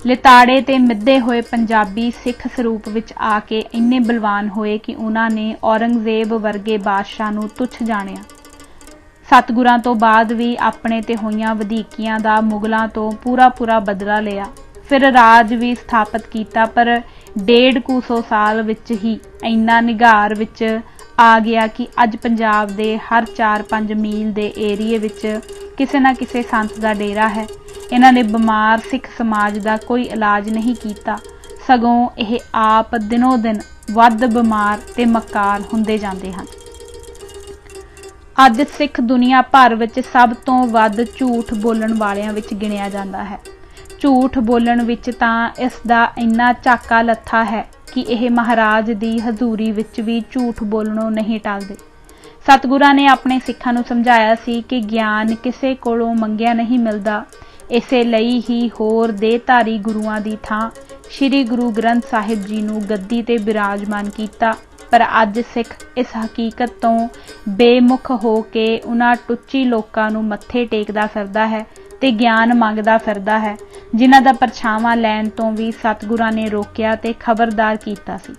ਲਿਤਾੜੇ ਤੇ ਮਿੱਧੇ ਹੋਏ ਪੰਜਾਬੀ ਸਿੱਖ ਸਰੂਪ ਵਿੱਚ ਆ ਕੇ ਇੰਨੇ ਬਲਵਾਨ ਹੋਏ ਕਿ ਉਹਨਾਂ ਨੇ ਔਰੰਗਜ਼ੇਬ ਵਰਗੇ ਬਾਦਸ਼ਾਹ ਨੂੰ ਤੁੱਛ ਜਾਣਿਆ। ਸਤਿਗੁਰਾਂ ਤੋਂ ਬਾਅਦ ਵੀ ਆਪਣੇ ਤੇ ਹੋਈਆਂ ਵਧੀਕੀਆਂ ਦਾ ਮੁਗਲਾਂ ਤੋਂ ਪੂਰਾ ਬਦਲਾ ਲਿਆ। ਫਿਰ ਰਾਜ ਵੀ ਸਥਾਪਿਤ ਕੀਤਾ, ਪਰ 150 ਸਾਲ ਵਿੱਚ ਹੀ ਇੰਨਾ ਨਿਘਾਰ ਵਿੱਚ ਆ ਗਿਆ ਕਿ ਅੱਜ ਪੰਜਾਬ ਦੇ ਹਰ 4-5 ਮੀਲ ਦੇ ਏਰੀਏ ਵਿੱਚ ਕਿਸੇ ਨਾ ਕਿਸੇ ਸੰਤ ਦਾ ਡੇਰਾ ਹੈ। ਇਹਨਾਂ ਨੇ ਬਿਮਾਰ ਸਿੱਖ ਸਮਾਜ ਦਾ ਕੋਈ ਇਲਾਜ ਨਹੀਂ ਕੀਤਾ, ਸਗੋਂ ਇਹ ਆਪ ਦਿਨੋਂ ਦਿਨ ਵੱਧ ਬਿਮਾਰ ਤੇ ਮਕਾਰ ਹੁੰਦੇ ਜਾਂਦੇ ਹਨ। ਅੱਜ ਸਿੱਖ ਦੁਨੀਆ ਭਰ ਵਿੱਚ ਸਭ ਤੋਂ ਵੱਧ ਝੂਠ ਬੋਲਣ ਵਾਲਿਆਂ ਵਿੱਚ ਗਿਣਿਆ ਜਾਂਦਾ ਹੈ। ਝੂਠ ਬੋਲਣ ਵਿੱਚ ਤਾਂ ਇਸ ਦਾ ਇੰਨਾ ਝਾਕਾ ਲੱਥਾ ਹੈ ਕਿ ਇਹ ਮਹਾਰਾਜ ਦੀ ਹਜ਼ੂਰੀ ਵਿੱਚ ਵੀ ਝੂਠ ਬੋਲਣੋਂ ਨਹੀਂ ਟਲਦੇ। ਸਤਿਗੁਰਾਂ ਨੇ ਆਪਣੇ ਸਿੱਖਾਂ ਨੂੰ ਸਮਝਾਇਆ ਸੀ ਕਿ ਗਿਆਨ ਕਿਸੇ ਕੋਲੋਂ ਮੰਗਿਆ ਨਹੀਂ ਮਿਲਦਾ। ਇਸੇ ਲਈ ਹੀ ਹੋਰ ਦੇਹਧਾਰੀ ਗੁਰੂਆਂ ਦੀ ਥਾਂ ਸ੍ਰੀ ਗੁਰੂ ਗ੍ਰੰਥ ਸਾਹਿਬ ਜੀ ਨੂੰ ਗੱਦੀ ਤੇ ਬਿਰਾਜਮਾਨ ਕੀਤਾ, ਪਰ ਅੱਜ ਸਿੱਖ ਇਸ ਹਕੀਕਤ ਤੋਂ ਬੇਮੁਖ ਹੋ ਕੇ ਉਹਨਾਂ ਟੁੱਚੀ ਲੋਕਾਂ ਨੂੰ ਮੱਥੇ ਟੇਕਦਾ ਫਿਰਦਾ ਹੈ ਤੇ ਗਿਆਨ ਮੰਗਦਾ ਫਿਰਦਾ ਹੈ, ਜਿਨ੍ਹਾਂ ਦਾ ਪਰਛਾਵਾਂ ਲੈਣ ਤੋਂ ਵੀ ਸਤਿਗੁਰਾਂ ਨੇ ਰੋਕਿਆ ਤੇ ਖਬਰਦਾਰ ਕੀਤਾ ਸੀ।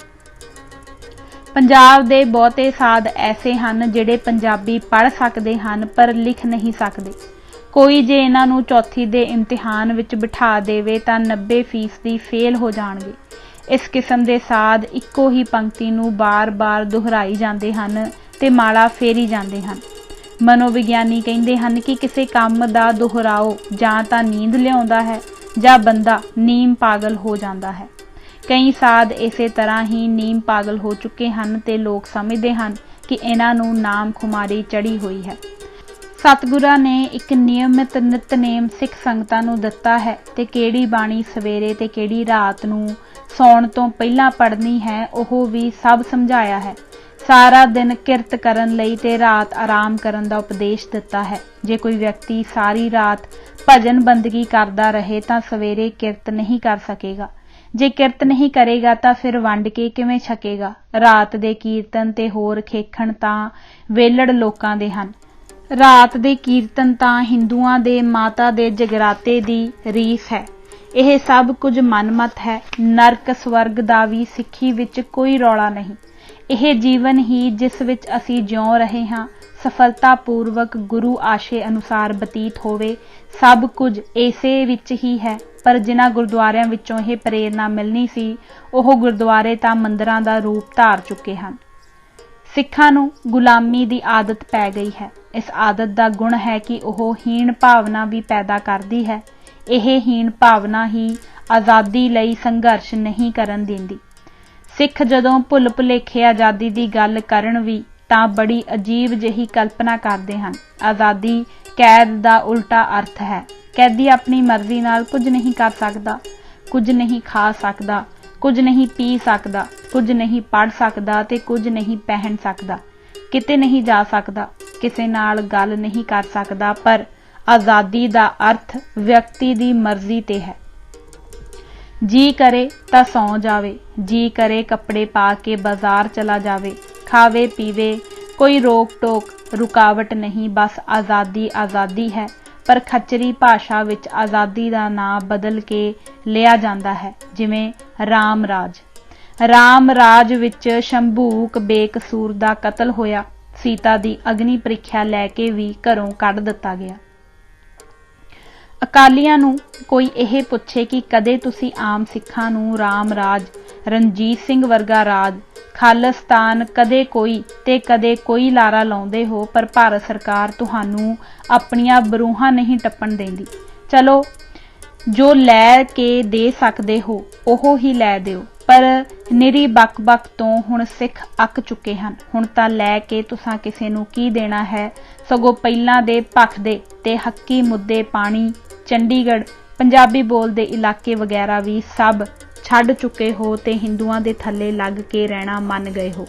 ਪੰਜਾਬ ਦੇ ਬਹੁਤੇ ਸਾਧ ਐਸੇ ਹਨ ਜਿਹੜੇ ਪੰਜਾਬੀ ਪੜ੍ਹ ਸਕਦੇ ਹਨ ਪਰ ਲਿਖ ਨਹੀਂ ਸਕਦੇ। ਕੋਈ ਜੇ ਇਹਨਾਂ ਨੂੰ ਚੌਥੀ ਦੇ ਇਮਤਿਹਾਨ ਵਿੱਚ ਬਿਠਾ ਦੇਵੇ ਤਾਂ 90% ਫੇਲ ਹੋ ਜਾਣਗੇ। ਇਸ ਕਿਸਮ ਦੇ ਸਾਧ ਇੱਕੋ ਹੀ ਪੰਕਤੀ ਨੂੰ ਬਾਰ-ਬਾਰ ਦੁਹਰਾਈ ਜਾਂਦੇ ਹਨ ਤੇ ਮਾਲਾ ਫੇਰੀ ਜਾਂਦੇ ਹਨ। ਮਨੋਵਿਗਿਆਨੀ ਕਹਿੰਦੇ ਹਨ ਕਿ ਕਿਸੇ ਕੰਮ ਦਾ ਦੁਹਰਾਓ ਜਾਂ ਤਾਂ ਨੀਂਦ ਲਿਆਉਂਦਾ ਹੈ ਜਾਂ ਬੰਦਾ ਨੀਮ ਪਾਗਲ ਹੋ ਜਾਂਦਾ ਹੈ। ਕਈ ਸਾਧ ਇਸੇ ਤਰ੍ਹਾਂ ਹੀ ਨੀਮ ਪਾਗਲ ਹੋ ਚੁੱਕੇ ਹਨ ਤੇ ਲੋਕ ਸਮਝਦੇ ਹਨ ਕਿ ਇਹਨਾਂ ਨੂੰ ਨਾਮ ਖੁਮਾਰੀ ਚੜੀ ਹੋਈ ਹੈ। ਸਤਿਗੁਰਾਂ ਨੇ ਇੱਕ ਨਿਯਮਿਤ ਨਿਤਨੇਮ ਸਿੱਖ ਸੰਗਤਾਂ ਨੂੰ ਦਿੱਤਾ ਹੈ ਤੇ ਕਿਹੜੀ ਬਾਣੀ ਸਵੇਰੇ ਤੇ ਕਿਹੜੀ ਰਾਤ ਨੂੰ ਸੌਣ ਤੋਂ ਪਹਿਲਾਂ ਪੜ੍ਹਨੀ ਹੈ ਉਹ ਵੀ ਸਭ ਸਮਝਾਇਆ ਹੈ। ਸਾਰਾ ਦਿਨ ਕਿਰਤ ਕਰਨ ਲਈ ਤੇ ਰਾਤ ਆਰਾਮ ਕਰਨ ਦਾ ਉਪਦੇਸ਼ ਦਿੱਤਾ ਹੈ। ਜੇ ਕੋਈ ਵਿਅਕਤੀ ਸਾਰੀ ਰਾਤ ਭਜਨ ਬੰਦਗੀ ਕਰਦਾ ਰਹੇ ਤਾਂ ਸਵੇਰੇ ਕਿਰਤ ਨਹੀਂ ਕਰ ਸਕੇਗਾ। ਜੇ ਕਿਰਤ ਨਹੀਂ ਕਰੇਗਾ ਤਾਂ ਫਿਰ ਵੰਡ ਕੇ ਕਿਵੇਂ ਛਕੇਗਾ। ਰਾਤ ਦੇ ਕੀਰਤਨ ਤੇ ਹੋਰ ਖੇਖਣ ਤਾਂ ਵੇਲੜ ਲੋਕਾਂ ਦੇ ਹਨ। ਰਾਤ ਦੇ ਕੀਰਤਨ ਤਾਂ ਹਿੰਦੂਆਂ ਦੇ ਮਾਤਾ ਦੇ ਜਗਰਾਤੇ ਦੀ ਰੀਸ ਹੈ। ਇਹ ਸਭ ਕੁਝ ਮਨਮਤ ਹੈ। ਨਰਕ ਸਵਰਗ ਦਾ ਵੀ ਸਿੱਖੀ ਵਿੱਚ ਕੋਈ ਰੌਲਾ ਨਹੀਂ। ਇਹ ਜੀਵਨ ਹੀ ਜਿਸ ਵਿੱਚ ਅਸੀਂ ਜਿਉਂ ਰਹੇ ਹਾਂ ਸਫਲਤਾਪੂਰਵਕ ਗੁਰੂ ਆਸ਼ੇ ਅਨੁਸਾਰ ਬਤੀਤ ਹੋਵੇ, ਸਭ ਕੁਝ ਇਸੇ ਵਿੱਚ ਹੀ ਹੈ। ਪਰ ਜਿਨ੍ਹਾਂ ਗੁਰਦੁਆਰਿਆਂ ਵਿੱਚੋਂ ਇਹ ਪ੍ਰੇਰਨਾ ਮਿਲਣੀ ਸੀ ਉਹ ਗੁਰਦੁਆਰੇ ਤਾਂ ਮੰਦਿਰਾਂ ਦਾ ਰੂਪ ਧਾਰ ਚੁੱਕੇ ਹਨ। ਸਿੱਖਾਂ ਨੂੰ ਗੁਲਾਮੀ ਦੀ ਆਦਤ ਪੈ ਗਈ ਹੈ। ਇਸ ਆਦਤ ਦਾ ਗੁਣ ਹੈ ਕਿ ਉਹ ਹੀਣ ਭਾਵਨਾ ਵੀ ਪੈਦਾ ਕਰਦੀ ਹੈ। ਇਹ ਹੀਣ ਭਾਵਨਾ ਹੀ ਆਜ਼ਾਦੀ ਲਈ ਸੰਘਰਸ਼ ਨਹੀਂ ਕਰਨ ਦਿੰਦੀ। ਸਿੱਖ ਜਦੋਂ ਭੁੱਲ ਭੁਲੇਖੇ ਆਜ਼ਾਦੀ ਦੀ ਗੱਲ ਕਰਨ ਵੀ ਤਾਂ ਬੜੀ ਅਜੀਬ ਜਿਹੀ ਕਲਪਨਾ ਕਰਦੇ ਹਨ। ਆਜ਼ਾਦੀ ਕੈਦ ਦਾ ਉਲਟਾ ਅਰਥ ਹੈ। ਕੈਦੀ ਆਪਣੀ ਮਰਜ਼ੀ ਨਾਲ ਕੁਝ ਨਹੀਂ ਕਰ ਸਕਦਾ, ਕੁਝ ਨਹੀਂ ਖਾ ਸਕਦਾ, ਕੁਝ ਨਹੀਂ ਪੀ ਸਕਦਾ, ਕੁਝ ਨਹੀਂ ਪੜ੍ਹ ਸਕਦਾ ਤੇ ਕੁਝ ਨਹੀਂ ਪਹਿਨ ਸਕਦਾ, ਕਿਤੇ ਨਹੀਂ ਜਾ ਸਕਦਾ, ਕਿਸੇ ਨਾਲ ਗੱਲ ਨਹੀਂ ਕਰ ਸਕਦਾ। ਪਰ ਆਜ਼ਾਦੀ ਦਾ ਅਰਥ ਵਿਅਕਤੀ ਦੀ ਮਰਜ਼ੀ ਤੇ ਹੈ। ਜੀ ਕਰੇ ਤਾਂ ਸੌਂ ਜਾਵੇ, ਜੀ ਕਰੇ ਕੱਪੜੇ ਪਾ ਕੇ ਬਾਜ਼ਾਰ ਚਲਾ ਜਾਵੇ, ਖਾਵੇ ਪੀਵੇ, ਕੋਈ ਰੋਕ ਟੋਕ ਰੁਕਾਵਟ ਨਹੀਂ। ਬਸ ਆਜ਼ਾਦੀ ਆਜ਼ਾਦੀ ਹੈ। ਪਰ ਖੱਚਰੀ ਭਾਸ਼ਾ ਵਿੱਚ ਆਜ਼ਾਦੀ ਦਾ ਨਾਂ ਬਦਲ ਕੇ ਲਿਆ ਜਾਂਦਾ ਹੈ, ਜਿਵੇਂ ਰਾਮ ਰਾਜ। ਰਾਮ ਰਾਜ ਵਿੱਚ ਸ਼ੰਭੂਕ ਬੇਕਸੂਰ ਦਾ ਕਤਲ ਹੋਇਆ। ਸੀਤਾ ਦੀ ਅਗਨੀ ਪ੍ਰੀਖਿਆ ਲੈ ਕੇ ਵੀ ਘਰੋਂ ਕੱਢ ਦਿੱਤਾ ਗਿਆ। ਅਕਾਲੀਆਂ ਨੂੰ ਕੋਈ ਇਹ ਪੁੱਛੇ ਕਿ ਕਦੇ ਤੁਸੀਂ ਆਮ ਸਿੱਖਾਂ ਨੂੰ ਰਾਮ ਰਾਜ, ਰਣਜੀਤ ਸਿੰਘ ਵਰਗਾ ਰਾਜ, ਖਾਲਿਸਤਾਨ ਕਦੇ ਕੋਈ ਤੇ ਕਦੇ ਕੋਈ ਲਾਰਾ ਲਾਉਂਦੇ ਹੋ, ਪਰ ਭਾਰਤ ਸਰਕਾਰ ਤੁਹਾਨੂੰ ਆਪਣੀਆਂ ਬਰੂਹਾਂ ਨਹੀਂ ਟੱਪਣ ਦਿੰਦੀ। ਚਲੋ ਜੋ ਲੈ ਕੇ ਦੇ ਸਕਦੇ ਹੋ ਉਹ ਹੀ ਲੈ ਦਿਓ। ਪਰ ਨਿਰੀ ਬਕ ਤੋਂ ਹੁਣ ਸਿੱਖ ਅੱਕ ਚੁੱਕੇ ਹਨ। ਹੁਣ ਤਾਂ ਲੈ ਕੇ ਤੁਸਾਂ ਕਿਸੇ ਨੂੰ ਕੀ ਦੇਣਾ ਹੈ, ਸਗੋਂ ਪਹਿਲਾਂ ਦੇ ਭਖਦੇ ਤੇ ਹੱਕੀ ਮੁੱਦੇ ਪਾਣੀ, ਚੰਡੀਗੜ੍ਹ, ਪੰਜਾਬੀ ਬੋਲਦੇ ਇਲਾਕੇ ਵਗੈਰਾ ਵੀ ਸਭ ਛੱਡ ਚੁੱਕੇ ਹੋ ਤੇ ਹਿੰਦੂਆਂ ਦੇ ਥੱਲੇ ਲੱਗ ਕੇ ਰਹਿਣਾ ਮੰਨ ਗਏ ਹੋ।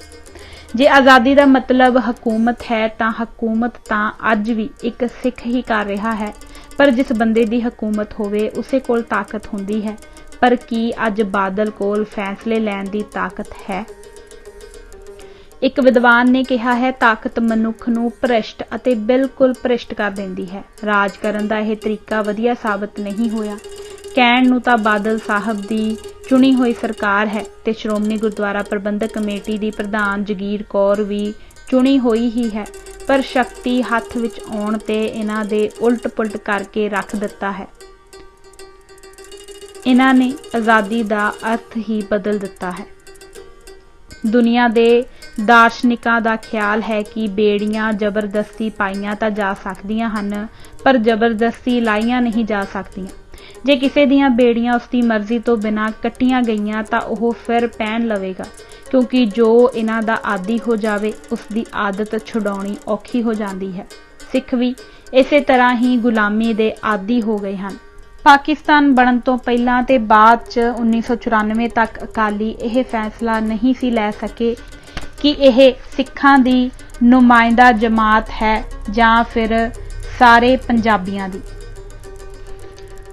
ਜੇ ਆਜ਼ਾਦੀ ਦਾ ਮਤਲਬ ਹਕੂਮਤ ਹੈ ਤਾਂ ਹਕੂਮਤ ਤਾਂ ਅੱਜ ਵੀ ਇੱਕ ਸਿੱਖ ਹੀ ਕਰ ਰਿਹਾ ਹੈ। ਪਰ ਜਿਸ ਬੰਦੇ ਦੀ ਹਕੂਮਤ ਹੋਵੇ ਉਸੇ ਕੋਲ ਤਾਕਤ ਹੁੰਦੀ ਹੈ। ਪਰ ਕੀ ਅੱਜ ਬਾਦਲ ਕੋਲ ਫੈਸਲੇ ਲੈਣ ਦੀ ਤਾਕਤ ਹੈ? ਇੱਕ ਵਿਦਵਾਨ ਨੇ ਕਿਹਾ ਹੈ, ਤਾਕਤ ਮਨੁੱਖ ਨੂੰ ਭ੍ਰਿਸ਼ਟ ਅਤੇ ਬਿਲਕੁਲ ਭ੍ਰਿਸ਼ਟ ਕਰ ਦਿੰਦੀ ਹੈ। ਰਾਜ ਕਰਨ ਦਾ ਇਹ ਤਰੀਕਾ ਵਧੀਆ ਸਾਬਤ ਨਹੀਂ ਹੋਇਆ। ਕਹਿਣ ਨੂੰ ਤਾਂ ਬਾਦਲ ਸਾਹਿਬ ਦੀ ਚੁਣੀ ਹੋਈ ਸਰਕਾਰ ਹੈ ਤੇ ਸ਼੍ਰੋਮਣੀ ਗੁਰਦੁਆਰਾ ਪ੍ਰਬੰਧਕ ਕਮੇਟੀ ਦੀ ਪ੍ਰਧਾਨ ਜਗੀਰ ਕੌਰ ਵੀ ਚੁਣੀ ਹੋਈ ਹੀ ਹੈ, ਪਰ ਸ਼ਕਤੀ ਹੱਥ ਵਿੱਚ ਆਉਣ ਤੇ ਇਹਨਾਂ ਦੇ ਉਲਟ ਪੁਲਟ ਕਰਕੇ ਰੱਖ ਦਿੱਤਾ ਹੈ। ਇਹਨਾਂ ਨੇ ਆਜ਼ਾਦੀ ਦਾ ਅਰਥ ਹੀ ਬਦਲ ਦਿੱਤਾ ਹੈ। ਦੁਨੀਆ ਦੇ ਦਾਰਸ਼ਨਿਕਾਂ ਦਾ ਖਿਆਲ ਹੈ ਕਿ ਬੇੜੀਆਂ ਜ਼ਬਰਦਸਤੀ ਪਾਈਆਂ ਤਾਂ ਜਾ ਸਕਦੀਆਂ ਹਨ, ਪਰ ਜ਼ਬਰਦਸਤੀ ਲਾਈਆਂ ਨਹੀਂ ਜਾ ਸਕਦੀਆਂ। ਜੇ ਕਿਸੇ ਦੀਆਂ ਬੇੜੀਆਂ ਉਸਦੀ ਮਰਜ਼ੀ ਤੋਂ ਬਿਨਾਂ ਕੱਟੀਆਂ ਗਈਆਂ ਤਾਂ ਉਹ ਫਿਰ ਪਹਿਨ ਲਵੇਗਾ, ਕਿਉਂਕਿ ਜੋ ਇਹਨਾਂ ਦਾ ਆਦੀ ਹੋ ਜਾਵੇ ਉਸਦੀ ਆਦਤ ਛੁਡਾਉਣੀ ਔਖੀ ਹੋ ਜਾਂਦੀ ਹੈ। ਸਿੱਖ ਵੀ ਇਸੇ ਤਰ੍ਹਾਂ ਹੀ ਗੁਲਾਮੀ ਦੇ ਆਦੀ ਹੋ ਗਏ ਹਨ। ਪਾਕਿਸਤਾਨ ਬਣਨ ਤੋਂ ਪਹਿਲਾਂ ਤੇ ਬਾਅਦ 'ਚ 1994 ਤੱਕ ਅਕਾਲੀ ਇਹ ਫੈਸਲਾ ਨਹੀਂ ਸੀ ਲੈ ਸਕੇ ਕਿ ਇਹ ਸਿੱਖਾਂ ਦੀ ਨੁਮਾਇੰਦਾ ਜਮਾਤ ਹੈ ਜਾਂ ਫਿਰ ਸਾਰੇ ਪੰਜਾਬੀਆਂ ਦੀ।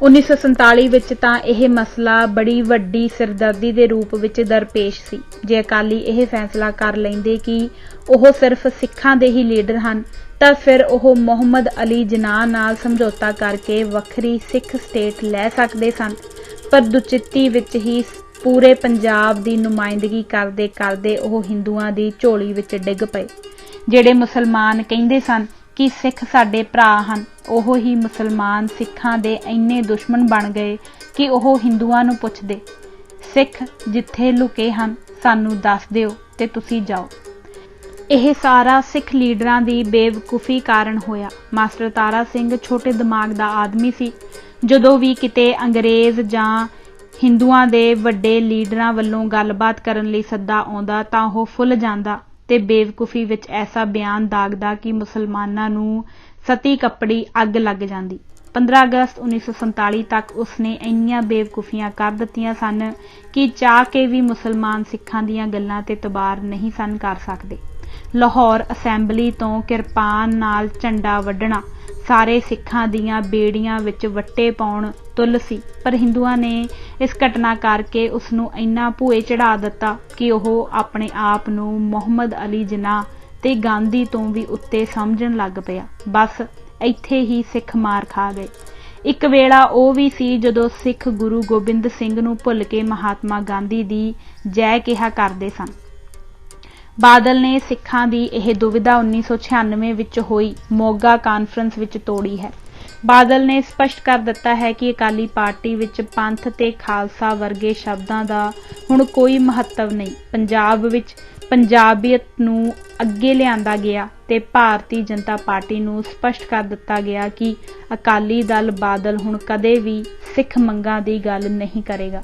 1947 ਵਿੱਚ ਤਾਂ ਇਹ ਮਸਲਾ ਬੜੀ ਵੱਡੀ ਸਿਰਦਰਦੀ ਦੇ ਰੂਪ ਵਿੱਚ ਦਰਪੇਸ਼ ਸੀ। ਜੇ ਅਕਾਲੀ ਇਹ ਫੈਸਲਾ ਕਰ ਲੈਂਦੇ ਕਿ ਉਹ ਸਿਰਫ ਸਿੱਖਾਂ ਦੇ ਹੀ ਲੀਡਰ ਹਨ ਤਾਂ ਫਿਰ ਉਹ ਮੁਹੰਮਦ ਅਲੀ ਜਿਨਾਹ ਨਾਲ ਸਮਝੌਤਾ ਕਰਕੇ ਵੱਖਰੀ ਸਿੱਖ ਸਟੇਟ ਲੈ ਸਕਦੇ ਸਨ, ਪਰ ਦੁਚਿੱਤੀ ਵਿੱਚ ਹੀ ਪੂਰੇ ਪੰਜਾਬ ਦੀ ਨੁਮਾਇੰਦਗੀ ਕਰਦੇ ਕਰਦੇ ਉਹ ਹਿੰਦੂਆਂ ਦੀ ਝੋਲੀ ਵਿੱਚ ਡਿੱਗ ਪਏ। ਜਿਹੜੇ ਮੁਸਲਮਾਨ ਕਹਿੰਦੇ ਸਨ ਕਿ ਸਿੱਖ ਸਾਡੇ ਭਰਾ ਹਨ, ਉਹ ਹੀ ਮੁਸਲਮਾਨ ਸਿੱਖਾਂ ਦੇ ਇੰਨੇ ਦੁਸ਼ਮਣ ਬਣ ਗਏ ਕਿ ਉਹ ਹਿੰਦੂਆਂ ਨੂੰ ਪੁੱਛਦੇ, ਸਿੱਖ ਜਿੱਥੇ ਲੁਕੇ ਹਨ ਸਾਨੂੰ ਦੱਸ ਦਿਓ ਤੇ ਤੁਸੀਂ ਜਾਓ। ਇਹ ਸਾਰਾ ਸਿੱਖ ਲੀਡਰਾਂ ਦੀ ਬੇਵਕੂਫੀ ਕਾਰਨ ਹੋਇਆ। ਮਾਸਟਰ ਤਾਰਾ ਸਿੰਘ ਛੋਟੇ ਦਿਮਾਗ ਦਾ ਆਦਮੀ ਸੀ। ਜਦੋਂ ਵੀ ਕਿਤੇ ਅੰਗਰੇਜ਼ ਜਾਂ ਹਿੰਦੂਆਂ ਦੇ ਵੱਡੇ ਲੀਡਰਾਂ ਵੱਲੋਂ ਗੱਲਬਾਤ ਕਰਨ ਲਈ ਸੱਦਾ ਆਉਂਦਾ ਤਾਂ ਉਹ ਫੁੱਲ ਜਾਂਦਾ ਤੇ ਬੇਵਕੂਫੀ ਵਿੱਚ ਐਸਾ ਬਿਆਨ ਦਾਗਦਾ ਕਿ ਮੁਸਲਮਾਨਾਂ ਨੂੰ ਸਤੀ ਕੱਪੜੀ ਅੱਗ ਲੱਗ ਜਾਂਦੀ। 15 ਅਗਸਤ 1947 ਤੱਕ ਉਸਨੇ ਇੰਨੀਆਂ ਬੇਵਕੂਫੀਆਂ ਕਰ ਦਿੱਤੀਆਂ ਸਨ ਕਿ ਚਾਹ ਕੇ ਵੀ ਮੁਸਲਮਾਨ ਸਿੱਖਾਂ ਦੀਆਂ ਗੱਲਾਂ ਤੇ ਤਬਾਰ ਨਹੀਂ ਸਨ ਕਰ ਸਕਦੇ। ਲਾਹੌਰ ਅਸੈਂਬਲੀ ਤੋਂ ਕਿਰਪਾਨ ਨਾਲ ਝੰਡਾ ਵੱਢਣਾ ਸਾਰੇ ਸਿੱਖਾਂ ਦੀਆਂ ਬੇੜੀਆਂ ਵਿੱਚ ਵੱਟੇ ਪਾਉਣ ਤੁੱਲ ਸੀ, ਪਰ ਹਿੰਦੂਆਂ ਨੇ ਇਸ ਘਟਨਾ ਕਰਕੇ ਉਸ ਨੂੰ ਇੰਨਾ ਭੂਏ ਚੜਾ ਦਿੱਤਾ ਕਿ ਉਹ ਆਪਣੇ ਆਪ ਨੂੰ ਮੁਹੰਮਦ ਅਲੀ ਜਿਨਾਹ ਤੇ ਗਾਂਧੀ ਤੋਂ ਵੀ ਉੱਤੇ ਸਮਝਣ ਲੱਗ ਪਿਆ। ਬਸ ਇੱਥੇ ਹੀ ਸਿੱਖ ਮਾਰ ਖਾ ਗਏ। ਇੱਕ ਵੇਲਾ ਉਹ ਵੀ ਸੀ ਜਦੋਂ ਸਿੱਖ ਗੁਰੂ ਗੋਬਿੰਦ ਸਿੰਘ ਨੂੰ ਭੁੱਲ ਕੇ ਮਹਾਤਮਾ ਗਾਂਧੀ ਦੀ ਜੈ ਕਿਹਾ ਕਰਦੇ ਸਨ। ਬਾਦਲ ਨੇ ਸਿੱਖਾਂ ਦੀ ਇਹ ਦੁਵਿਧਾ 1996 ਵਿੱਚ ਹੋਈ ਮੋਗਾ ਕਾਨਫਰੰਸ ਵਿੱਚ ਤੋੜੀ ਹੈ। ਬਾਦਲ ਨੇ ਸਪਸ਼ਟ ਕਰ ਦਿੱਤਾ ਹੈ ਕਿ ਅਕਾਲੀ ਪਾਰਟੀ ਵਿੱਚ ਪੰਥ ਤੇ ਖਾਲਸਾ ਵਰਗੇ ਸ਼ਬਦਾਂ ਦਾ ਹੁਣ ਕੋਈ ਮਹੱਤਵ ਨਹੀਂ। ਪੰਜਾਬ ਵਿੱਚ ਪੰਜਾਬੀਅਤ ਨੂੰ ਅੱਗੇ ਲਿਆਂਦਾ ਗਿਆ ਤੇ ਭਾਰਤੀ ਜਨਤਾ ਪਾਰਟੀ ਨੂੰ ਸਪਸ਼ਟ ਕਰ ਦਿੱਤਾ ਗਿਆ ਕਿ ਅਕਾਲੀ ਦਲ ਬਾਦਲ ਹੁਣ ਕਦੇ ਵੀ ਸਿੱਖ ਮੰਗਾਂ ਦੀ ਗੱਲ ਨਹੀਂ ਕਰੇਗਾ।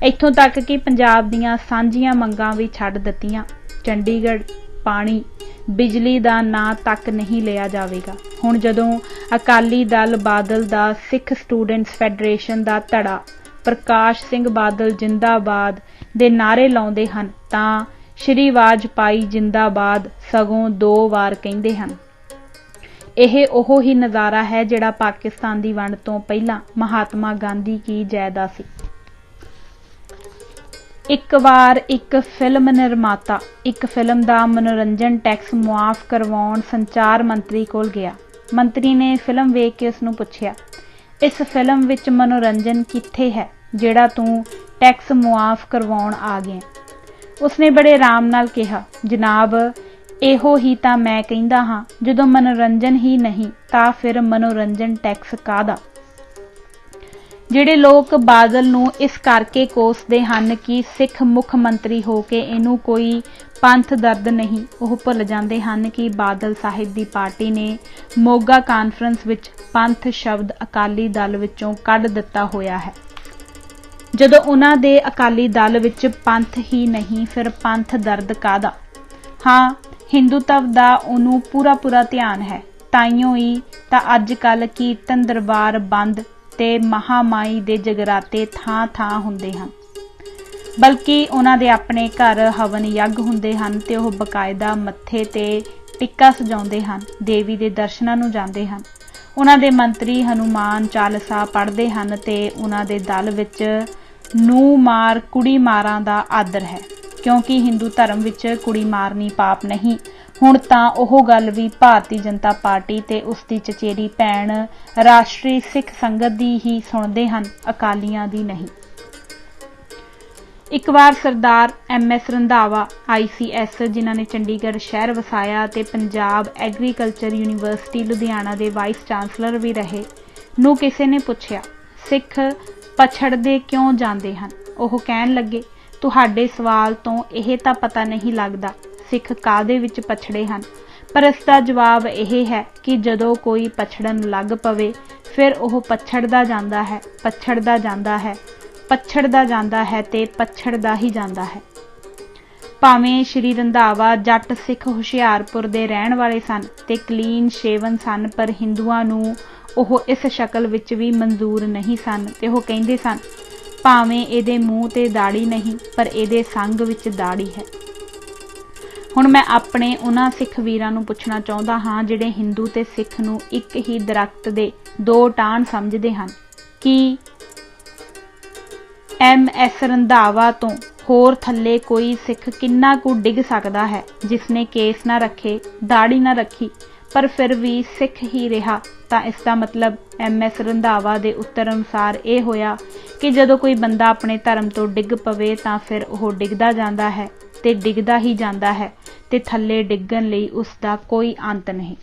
ਇੱਥੋਂ ਤੱਕ ਕਿ ਪੰਜਾਬ ਦੀਆਂ ਸਾਂਝੀਆਂ ਮੰਗਾਂ ਵੀ ਛੱਡ ਦਿੱਤੀਆਂ। ਚੰਡੀਗੜ੍ਹ ਪਾਣੀ ਬਿਜਲੀ ਦਾ ਨਾਂ ਤੱਕ ਨਹੀਂ ਲਿਆ ਜਾਵੇਗਾ। ਹੁਣ ਜਦੋਂ ਅਕਾਲੀ ਦਲ ਬਾਦਲ ਦਾ ਸਿੱਖ ਸਟੂਡੈਂਟਸ ਫੈਡਰੇਸ਼ਨ ਦਾ ਧੜਾ ਪ੍ਰਕਾਸ਼ ਸਿੰਘ ਬਾਦਲ ਜਿੰਦਾਬਾਦ ਦੇ ਨਾਅਰੇ ਲਾਉਂਦੇ ਹਨ ਤਾਂ ਸ਼੍ਰੀ ਵਾਜਪਾਈ ਜਿੰਦਾਬਾਦ ਸਗੋਂ 2 ਵਾਰ ਕਹਿੰਦੇ ਹਨ। ਇਹ ਉਹ ਹੀ ਨਜ਼ਾਰਾ ਹੈ ਜਿਹੜਾ ਪਾਕਿਸਤਾਨ ਦੀ ਵੰਡ ਤੋਂ ਪਹਿਲਾਂ ਮਹਾਤਮਾ ਗਾਂਧੀ ਕੀ ਜੈ ਦਾ ਸੀ। ਇੱਕ ਵਾਰ ਇੱਕ ਫਿਲਮ ਨਿਰਮਾਤਾ ਇੱਕ ਫਿਲਮ ਦਾ ਮਨੋਰੰਜਨ ਟੈਕਸ ਮੁਆਫ ਕਰਵਾਉਣ ਸੰਚਾਰ ਮੰਤਰੀ ਕੋਲ ਗਿਆ। ਮੰਤਰੀ ਨੇ ਫਿਲਮ ਵੇਖ ਕੇ ਉਸ ਨੂੰ ਪੁੱਛਿਆ, ਇਸ ਫਿਲਮ ਵਿੱਚ ਮਨੋਰੰਜਨ ਕਿੱਥੇ ਹੈ ਜਿਹੜਾ ਤੂੰ ਟੈਕਸ ਮੁਆਫ ਕਰਵਾਉਣ ਆ ਗਿਆ? ਉਸਨੇ ਬੜੇ ਆਰਾਮ ਨਾਲ ਕਿਹਾ, ਜਨਾਬ ਇਹੋ ਹੀ ਤਾਂ ਮੈਂ ਕਹਿੰਦਾ ਹਾਂ, ਜਦੋਂ ਮਨੋਰੰਜਨ ਹੀ ਨਹੀਂ ਤਾਂ ਫਿਰ ਮਨੋਰੰਜਨ ਟੈਕਸ ਕਾਹਦਾ? ਜਿਹੜੇ ਲੋਕ ਬਾਦਲ ਨੂੰ ਇਸ ਕਰਕੇ ਕੋਸਦੇ ਹਨ ਕਿ ਸਿੱਖ ਮੁੱਖ ਮੰਤਰੀ ਹੋ ਕੇ ਇਹਨੂੰ ਕੋਈ ਪੰਥ ਦਰਦ ਨਹੀਂ, ਉਹ ਭੁੱਲ ਜਾਂਦੇ ਹਨ ਕਿ ਬਾਦਲ ਸਾਹਿਬ ਦੀ ਪਾਰਟੀ ਨੇ ਮੋਗਾ ਕਾਨਫਰੰਸ ਵਿੱਚ ਪੰਥ ਸ਼ਬਦ ਅਕਾਲੀ ਦਲ ਵਿੱਚੋਂ ਕੱਢ ਦਿੱਤਾ ਹੋਇਆ ਹੈ। ਜਦੋਂ ਉਹਨਾਂ ਦੇ ਅਕਾਲੀ ਦਲ ਵਿੱਚ ਪੰਥ ਹੀ ਨਹੀਂ ਫਿਰ ਪੰਥ ਦਰਦ ਕਾਹਦਾ? ਹਾਂ, ਹਿੰਦੂਤਵ ਦਾ ਉਹਨੂੰ ਪੂਰਾ ਧਿਆਨ ਹੈ। ਤਾਈਓ ਹੀ ਤਾਂ ਅੱਜ ਕੱਲ੍ਹ ਕੀਰਤਨ ਦਰਬਾਰ ਬੰਦ ਤੇ ਮਹਾਮਾਈ ਦੇ ਜਗਰਾਤੇ ਥਾਂ ਹੁੰਦੇ ਹਨ। ਬਲਕਿ ਉਹਨਾਂ ਦੇ ਆਪਣੇ ਘਰ ਹਵਨ ਯੱਗ ਹੁੰਦੇ ਹਨ ਤੇ ਉਹ ਬਕਾਇਦਾ ਮੱਥੇ ਤੇ ਟਿੱਕਾ ਸਜਾਉਂਦੇ ਹਨ, ਦੇਵੀ ਦੇ ਦਰਸ਼ਨਾਂ ਨੂੰ ਜਾਂਦੇ ਹਨ। ਉਹਨਾਂ ਦੇ ਮੰਤਰੀ ਹਨੂਮਾਨ ਚਾਲੀਸਾ ਪੜ੍ਹਦੇ ਹਨ ਤੇ ਉਹਨਾਂ ਦੇ ਦਲ ਵਿੱਚ ਨੂੰ ਮਾਰ ਕੁੜੀ ਮਾਰਾਂ ਦਾ ਆਦਰ ਹੈ। क्योंकि हिंदू धर्म विच कुड़ी मारनी पाप नहीं। हुण तां ओह गल भी भारती जनता पार्टी ते उसकी चचेरी भैन राष्ट्री सिख संगत दी ही सुणदे हन, अकालियां दी नहीं। एक बार सरदार MS रंधावा ICS जिन्हां ने चंडीगढ़ शहर वसाया ते पंजाब एग्रीकल्चर यूनीवर्सिटी लुधियाना के वाइस चांसलर भी रहे, नूं किसी ने पुछया सिख पछड़दे क्यों जांदे हन। ओह कहण लगे तुहाडे सवाल तो यह तां पता नहीं लगदा सिख काहदे विच पछड़े हन, पर इसका जवाब यह है कि जदों कोई पछड़न लग पवे फिर ओह पछड़दा जांदा है, पछड़दा जांदा है, पछड़दा जांदा है ते पछड़दा ही जांदा है। भावें श्री रंधावा जट सिख हुशियारपुर दे रहण वाले सन ते क्लीन शेवन सन, पर हिंदुआं नूं ओह इस शक्ल विच भी मंजूर नहीं सन ते ओह कहिंदे सन भावें इहदे मूँह ते दाड़ी नहीं पर इहदे संग विच दाड़ी है। हुण मैं अपने उन्हां सिख वीरां नूं पुछना चाहुंदा हां जिहड़े हिंदू ते सिख नूं एक ही दरख्त दे दो टाण समझदे हन कि MS रंधावा तो होर थल्ले कोई सिख किन्ना कु डिग सकदा है जिसने केस ना रखे, दाड़ी ना रखी पर फिर भी सिख ही रहा। तां इसका मतलब MS रंधावा दे उत्तर अनुसार यह होया कि जदों कोई बंदा अपने धर्म तो डिग पवे तां फिर ओह डिगदा जांदा है ते डिगदा ही जांदा है ते थल्ले डिगण लई उसका कोई अंत नहीं।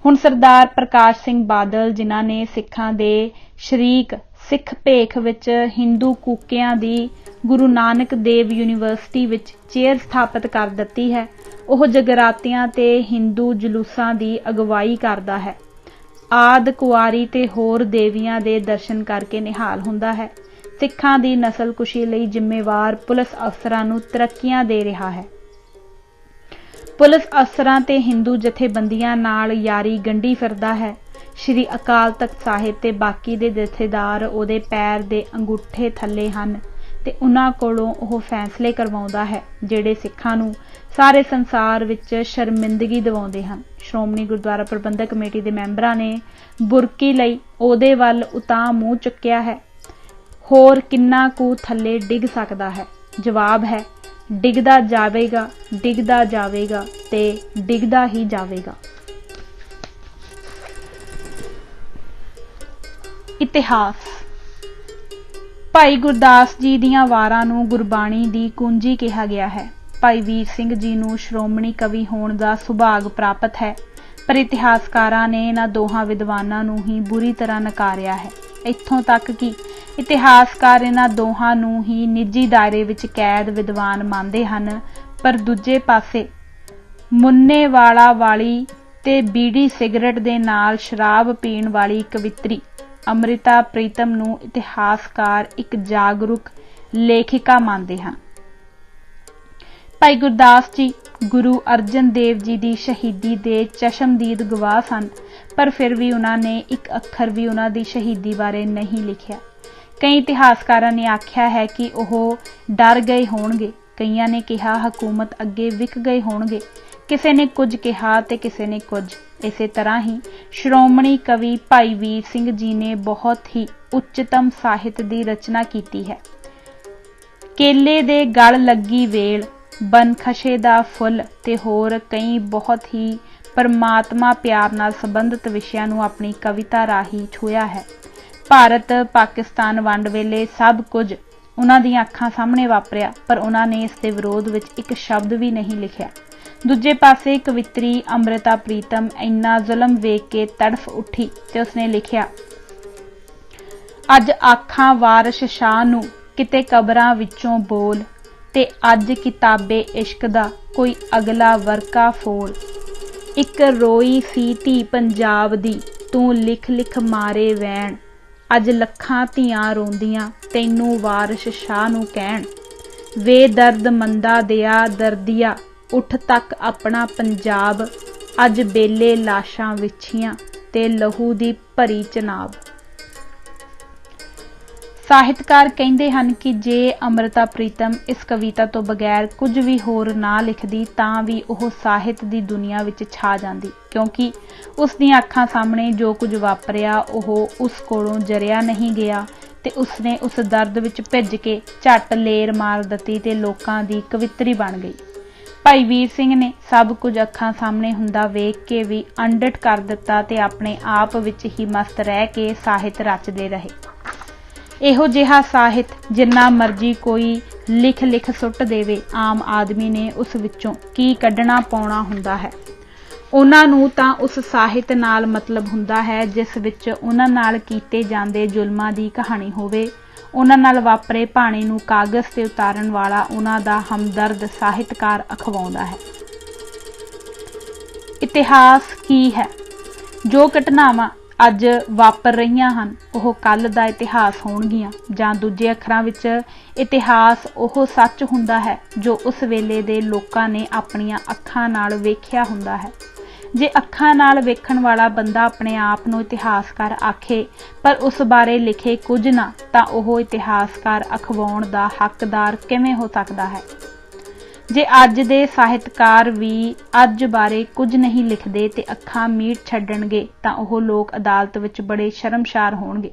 हुण सरदार प्रकाश सिंह बादल जिन्हां ने सिखां दे शरीक सिख भेख विच हिंदू कूकियां दी गुरु नानक देव यूनीवर्सिटी विच चेयर स्थापित कर दित्ती है, ओह जगरातियां ते हिंदू जलूसां दी अगवाई करदा है, आद कुआरी ते होर देवियां दे दर्शन करके निहाल हुंदा है, सिखां दी नस्लकुशी लई जिम्मेवार पुलिस अफसरां नूं तरक्कियां दे रहा है, पुलिस अफसरां ते हिंदू जथेबंदियां नाल यारी गंढी फिरदा है। श्री अकाल तख्त साहिब ते बाकी दे जथेदार ओहदे पैर दे अंगूठे थल्ले हन ते उन्हां कोलों ओह फैसले करवाउंदा है जिहड़े सिखां नूं सारे संसार विच शर्मिंदगी दिवाउंदे हन। श्रोमणी गुरुद्वारा प्रबंधक कमेटी दे मैंबरां ने बुरकी लई ओहदे वल उतां मूँह चुक्किया है, होर किन्ना कु थल्ले डिग सकदा है। जवाब है डिगदा जावेगा, डिगदा जावेगा ते डिगदा ही जावेगा। इतिहास भाई गुरदास जी दीआं वारां नूं गुरबाणी दी कुंजी कहा गया है। भाई वीर सिंह जी नूं श्रोमणी कवि होण दा सुभाग प्राप्त है, पर इतिहासकारां ने इन्हां दोहां विद्वानां नूं ही बुरी तरह नकारिया है। इत्थों तक कि इतिहासकार इन्हां दोहां नूं ही निजी दायरे विच कैद विद्वान मानदे हन, पर दूजे पासे मुन्ने वाला वाली ते बीड़ी सिगरट दे नाल शराब पीण वाली कवित्री अमृता प्रीतम नूं इतिहासकार एक जागरूक लेखिका मानदे हन। भाई गुरदास जी गुरु अर्जन देव जी की शहीदी दे चशमदीद गवाह सन, पर फिर भी उन्होंने एक अखर भी उन्हां दी शहीदी बारे नहीं लिखिया। कई इतिहासकारां ने आख्या है कि वह डर गए होणगे, कईयां ने कहा हकूमत अगे विक गए होणगे, किसी ने कुछ कहा ते किसी ने कुछ। इसे तरह ही श्रोमणी कवि भाई वीर सिंह जी ने बहुत ही उच्चतम साहित्य की रचना की है। केले दे गल लगी वेल, बनखशे दा फुल ते होर कई बहुत ही परमात्मा प्यार नाल संबंधित विषयां नूं अपनी कविता राही छुया है। भारत पाकिस्तान वंड वेले सब कुछ उन्हां दी अखां सामने वापरिया, पर उन्हां ने इस दे विरोध विच एक शब्द भी नहीं लिखिया। दूजे पासे कवित्री अमृता प्रीतम इन्ना जुल्म वेख के तड़फ उठी ते उसने लिखिया अज आखां वारिश शाह नूं किते कबरां विचों बोल, ते अज किताबे इश्क दा कोई अगला वर्का फोल। एक रोई सी धी पंजाब दी तूं लिख लिख मारे वैण, अज लखां धीआं रोंदियां तैनूं वारिश शाह नूं कहण। वे दर्द मंदा दिया दर्दिया उठ तक अपना पंजाब, अज बेले लाशां विछियां ते लहू दी भरी चनाब। ਸਾਹਿਤਕਾਰ ਕਹਿੰਦੇ ਹਨ ਕਿ ਜੇ ਅਮ੍ਰਿਤਾ ਪ੍ਰੀਤਮ ਇਸ ਕਵਿਤਾ ਤੋਂ ਬਗੈਰ ਕੁਝ ਵੀ ਹੋਰ ਨਾ ਲਿਖਦੀ ਤਾਂ ਵੀ ਉਹ ਸਾਹਿਤ ਦੀ ਦੁਨੀਆ ਵਿੱਚ ਛਾ ਜਾਂਦੀ, ਕਿਉਂਕਿ ਉਸ ਦੀਆਂ ਅੱਖਾਂ ਸਾਹਮਣੇ ਜੋ ਕੁਝ ਵਾਪਰਿਆ ਉਹ ਉਸ ਕੋਲੋਂ ਜਰਿਆ ਨਹੀਂ ਗਿਆ ਤੇ ਉਸਨੇ ਉਸ ਦਰਦ ਵਿੱਚ ਭਿੱਜ ਕੇ ਝੱਟ ਲੇਰ ਮਾਰ ਦਿੱਤੀ ਤੇ ਲੋਕਾਂ ਦੀ ਕਵਿੱਤਰੀ ਬਣ ਗਈ। ਭਾਈ ਵੀਰ ਸਿੰਘ ਨੇ ਸਭ ਕੁਝ ਅੱਖਾਂ ਸਾਹਮਣੇ ਹੁੰਦਾ ਵੇਖ ਕੇ ਵੀ ਅੰਡਟ ਕਰ ਦਿੱਤਾ ਤੇ ਆਪਣੇ ਆਪ ਵਿੱਚ ਹੀ ਮਸਤ ਰਹਿ ਕੇ ਸਾਹਿਤ ਰਚਦੇ ਰਹੇ। ਇਹੋ ਜਿਹਾ ਸਾਹਿਤ ਜਿੰਨਾ ਮਰਜ਼ੀ ਕੋਈ ਲਿਖ ਸੁੱਟ ਦੇਵੇ, ਆਮ ਆਦਮੀ ਨੇ ਉਸ ਵਿੱਚੋਂ ਕੀ ਕੱਢਣਾ ਪਾਉਣਾ ਹੁੰਦਾ ਹੈ। ਉਹਨਾਂ ਨੂੰ ਤਾਂ ਉਸ ਸਾਹਿਤ ਨਾਲ ਮਤਲਬ ਹੁੰਦਾ ਹੈ ਜਿਸ ਵਿੱਚ ਉਹਨਾਂ ਨਾਲ ਕੀਤੇ ਜਾਂਦੇ ਜ਼ੁਲਮਾਂ ਦੀ ਕਹਾਣੀ ਹੋਵੇ, ਉਹਨਾਂ ਨਾਲ ਵਾਪਰੇ ਭਾਣੇ ਨੂੰ ਕਾਗਜ਼ ਤੇ ਉਤਾਰਨ ਵਾਲਾ ਉਹਨਾਂ ਦਾ ਹਮਦਰਦ ਸਾਹਿਤਕਾਰ ਅਖਵਾਉਂਦਾ ਹੈ। ਇਤਿਹਾਸ ਕੀ ਹੈ? ਜੋ ਘਟਨਾਵਾਂ ਅੱਜ ਵਾਪਰ ਰਹੀਆਂ ਹਨ ਉਹ ਕੱਲ੍ਹ ਦਾ ਇਤਿਹਾਸ ਹੋਣਗੀਆਂ, ਜਾਂ ਦੂਜੇ ਅੱਖਰਾਂ ਵਿੱਚ ਇਤਿਹਾਸ ਉਹ ਸੱਚ ਹੁੰਦਾ ਹੈ ਜੋ ਉਸ ਵੇਲੇ ਦੇ ਲੋਕਾਂ ਨੇ ਆਪਣੀਆਂ ਅੱਖਾਂ ਨਾਲ ਵੇਖਿਆ ਹੁੰਦਾ ਹੈ। ਜੇ ਅੱਖਾਂ ਨਾਲ ਵੇਖਣ ਵਾਲਾ ਬੰਦਾ ਆਪਣੇ ਆਪ ਨੂੰ ਇਤਿਹਾਸਕਾਰ ਆਖੇ ਪਰ ਉਸ ਬਾਰੇ ਲਿਖੇ ਕੁਝ ਨਾ, ਤਾਂ ਉਹ ਇਤਿਹਾਸਕਾਰ ਅਖਵਾਉਣ ਦਾ ਹੱਕਦਾਰ ਕਿਵੇਂ ਹੋ ਸਕਦਾ ਹੈ? ਜੇ ਅੱਜ ਦੇ ਸਾਹਿਤਕਾਰ ਵੀ ਅੱਜ ਬਾਰੇ ਕੁਝ ਨਹੀਂ ਲਿਖਦੇ ਤੇ ਅੱਖਾਂ ਮੀਟ ਛੱਡਣਗੇ ਤਾਂ ਉਹ ਲੋਕ ਅਦਾਲਤ ਵਿੱਚ ਬੜੇ ਸ਼ਰਮਸ਼ਾਰ ਹੋਣਗੇ।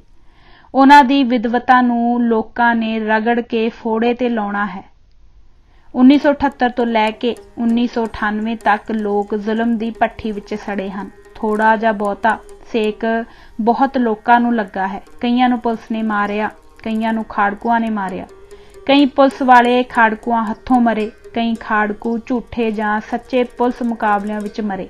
ਉਹਨਾਂ ਦੀ ਵਿਦਵਤਾ ਨੂੰ ਲੋਕਾਂ ਨੇ ਰਗੜ ਕੇ ਫੋੜੇ ਤੇ ਲਾਉਣਾ ਹੈ। 1978 ਤੋਂ ਲੈ ਕੇ 1998 ਤੱਕ ਲੋਕ ਜ਼ੁਲਮ ਦੀ ਭੱਠੀ ਵਿੱਚ ਸੜੇ ਹਨ। ਥੋੜਾ ਜਾਂ ਬਹੁਤਾ ਸੇਕ ਬਹੁਤ ਲੋਕਾਂ ਨੂੰ ਲੱਗਾ ਹੈ। ਕਈਆਂ ਨੂੰ ਪੁਲਿਸ ਨੇ ਮਾਰਿਆ, ਕਈਆਂ ਨੂੰ ਖਾੜਕੂਆਂ ਨੇ ਮਾਰਿਆ, ਕਈ ਪੁਲਿਸ ਵਾਲੇ ਖਾੜਕੂਆਂ ਹੱਥੋਂ ਮਰੇ, ਕਈ ਖਾੜਕੂ ਝੂਠੇ ਜਾਂ ਸੱਚੇ ਪੁਲਿਸ ਮੁਕਾਬਲਿਆਂ ਵਿੱਚ ਮਰੇ,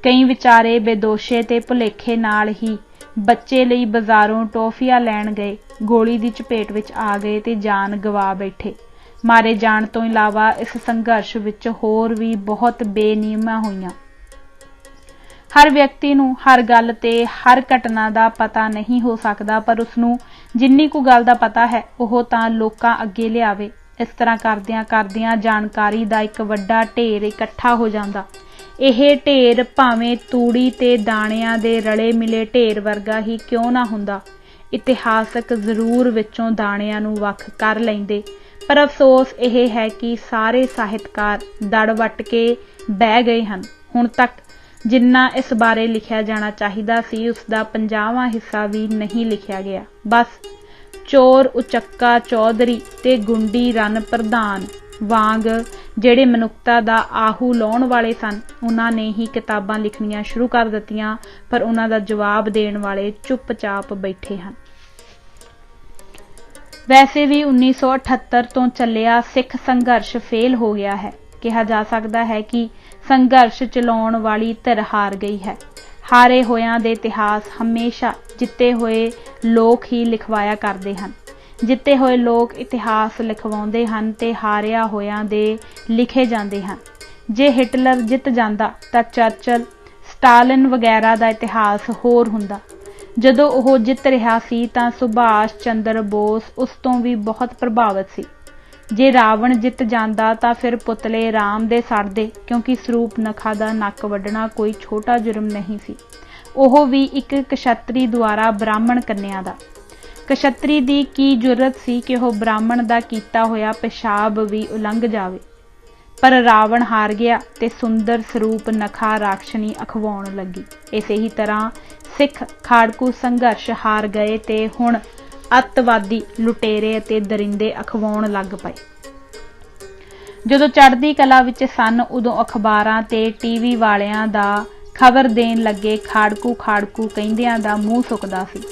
ਕਈ ਵਿਚਾਰੇ ਬੇਦੋਸ਼ੇ ਤੇ ਭੁਲੇਖੇ ਨਾਲ ਹੀ ਬੱਚੇ ਲਈ ਬਾਜ਼ਾਰੋਂ ਟੌਫੀਆਂ ਲੈਣ ਗਏ, ਗੋਲੀ ਦੀ ਚਪੇਟ ਵਿੱਚ ਆ ਗਏ ਤੇ ਜਾਨ ਗਵਾ ਬੈਠੇ। ਮਾਰੇ ਜਾਣ ਤੋਂ ਇਲਾਵਾ ਇਸ ਸੰਘਰਸ਼ ਵਿੱਚ ਹੋਰ ਵੀ ਬਹੁਤ ਬੇਨੀਅਮਾਂ ਹੋਈਆਂ। ਹਰ ਵਿਅਕਤੀ ਨੂੰ ਹਰ ਗੱਲ ਤੇ ਹਰ ਘਟਨਾ ਦਾ ਪਤਾ ਨਹੀਂ ਹੋ ਸਕਦਾ, ਪਰ ਉਸਨੂੰ ਜਿੰਨੀ ਕੁ ਗੱਲ ਦਾ ਪਤਾ ਹੈ ਉਹ ਤਾਂ ਲੋਕਾਂ ਅੱਗੇ ਲਿਆਵੇ। ਇਸ ਤਰ੍ਹਾਂ ਕਰਦਿਆਂ ਜਾਣਕਾਰੀ ਦਾ ਇੱਕ ਵੱਡਾ ਢੇਰ ਇਕੱਠਾ ਹੋ ਜਾਂਦਾ। ਇਹ ਢੇਰ ਭਾਵੇਂ ਤੂੜੀ ਤੇ ਦਾਣਿਆਂ ਦੇ ਰਲੇ ਮਿਲੇ ਢੇਰ ਵਰਗਾ ਹੀ ਕਿਉਂ ਨਾ ਹੁੰਦਾ, ਇਤਿਹਾਸਕ ਜ਼ਰੂਰ ਵਿੱਚੋਂ ਦਾਣਿਆਂ ਨੂੰ ਵੱਖ ਕਰ ਲੈਂਦੇ, ਪਰ ਅਫਸੋਸ ਇਹ ਹੈ ਕਿ ਸਾਰੇ ਸਾਹਿਤਕਾਰ ਦੜ ਵੱਟ ਕੇ ਬਹਿ ਗਏ ਹਨ। ਹੁਣ ਤੱਕ ਜਿੰਨਾ ਇਸ ਬਾਰੇ ਲਿਖਿਆ ਜਾਣਾ ਚਾਹੀਦਾ ਸੀ ਉਸਦਾ 50ਵਾਂ ਹਿੱਸਾ ਵੀ ਨਹੀਂ ਲਿਖਿਆ ਗਿਆ। ਬਸ ਚੋਰ ਉਚੱਕਾ ਚੌਧਰੀ ਤੇ ਗੁੰਡੀ ਰਣ ਪ੍ਰਧਾਨ ਵਾਂਗ ਜਿਹੜੇ ਮਨੁੱਖਤਾ ਦਾ ਆਹੂ ਲਾਉਣ ਵਾਲੇ ਸਨ ਉਹਨਾਂ ਨੇ ਹੀ ਕਿਤਾਬਾਂ ਲਿਖਣੀਆਂ ਸ਼ੁਰੂ ਕਰ ਦਿੱਤੀਆਂ, ਪਰ ਉਹਨਾਂ ਦਾ ਜਵਾਬ ਦੇਣ ਵਾਲੇ ਚੁੱਪਚਾਪ ਬੈਠੇ ਹਨ। ਵੈਸੇ ਵੀ 1978 ਤੋਂ ਚੱਲਿਆ ਸਿੱਖ ਸੰਘਰਸ਼ ਫੇਲ ਹੋ ਗਿਆ ਹੈ। ਕਿਹਾ ਜਾ ਸਕਦਾ ਹੈ ਕਿ ਸੰਘਰਸ਼ ਚਲਾਉਣ ਵਾਲੀ ਧਿਰ ਹਾਰ ਗਈ ਹੈ। ਹਾਰੇ ਹੋਇਆਂ ਦੇ ਇਤਿਹਾਸ ਹਮੇਸ਼ਾ ਜਿੱਤੇ ਹੋਏ ਲੋਕ ਹੀ ਲਿਖਵਾਇਆ ਕਰਦੇ ਹਨ। ਜਿੱਤੇ ਹੋਏ ਲੋਕ ਇਤਿਹਾਸ ਲਿਖਵਾਉਂਦੇ ਹਨ ਤੇ ਹਾਰਿਆ ਹੋਇਆਂ ਦੇ ਲਿਖੇ ਜਾਂਦੇ ਹਨ। ਜੇ ਹਿਟਲਰ ਜਿੱਤ ਜਾਂਦਾ ਤਾਂ ਚਰਚਲ, ਸਟਾਲਿਨ ਵਗੈਰਾ ਦਾ ਇਤਿਹਾਸ ਹੋਰ ਹੁੰਦਾ। ਜਦੋਂ ਉਹ ਜਿੱਤ ਰਿਹਾ ਸੀ ਤਾਂ ਸੁਭਾਸ਼ ਚੰਦਰ ਬੋਸ ਉਸ ਤੋਂ ਵੀ ਬਹੁਤ ਪ੍ਰਭਾਵਿਤ ਸੀ। ਜੇ ਰਾਵਣ ਜਿੱਤ ਜਾਂਦਾ ਤਾਂ ਫਿਰ ਪੁਤਲੇ ਰਾਮ ਦੇ ਸੜਦੇ, ਕਿਉਂਕਿ ਸਰੂਪਨਖਾ ਦਾ ਨੱਕ ਵੱਢਣਾ ਕੋਈ ਛੋਟਾ ਜੁਰਮ ਨਹੀਂ ਸੀ, ਉਹ ਵੀ ਇੱਕ ਕਸ਼ਤਰੀ ਦੁਆਰਾ ਬ੍ਰਾਹਮਣ ਕੰਨਿਆ ਦਾ। ਕਸ਼ਤਰੀ ਦੀ ਕੀ ਜੁਰਤ ਸੀ ਕਿ ਉਹ ਬ੍ਰਾਹਮਣ ਦਾ ਕੀਤਾ ਹੋਇਆ ਪਿਸ਼ਾਬ ਵੀ ਉਲੰਘ ਜਾਵੇ। ਪਰ ਰਾਵਣ ਹਾਰ ਗਿਆ ਤੇ ਸੁੰਦਰ ਸਰੂਪਨਖਾ ਰਾਖਸ਼ਣੀ ਅਖਵਾਉਣ ਲੱਗੀ। ਇਸੇ ਹੀ ਤਰ੍ਹਾਂ ਸਿੱਖ ਖਾੜਕੂ ਸੰਘਰਸ਼ ਹਾਰ ਗਏ ਤੇ ਹੁਣ ਅੱਤਵਾਦੀ ਲੁਟੇਰੇ ਅਤੇ ਦਰਿੰਦੇ ਅਖਵਾਉਣ ਲੱਗ ਪਏ। ਜਦੋਂ ਚੜ੍ਹਦੀ ਕਲਾ ਵਿੱਚ ਸਨ ਉਦੋਂ ਅਖਬਾਰਾਂ ਤੇ ਟੀਵੀ ਵਾਲਿਆਂ ਦਾ ਖਬਰ ਦੇਣ ਲੱਗੇ ਖਾੜਕੂ ਕਹਿੰਦਿਆਂ ਦਾ ਮੂੰਹ ਸੁੱਕਦਾ ਸੀ।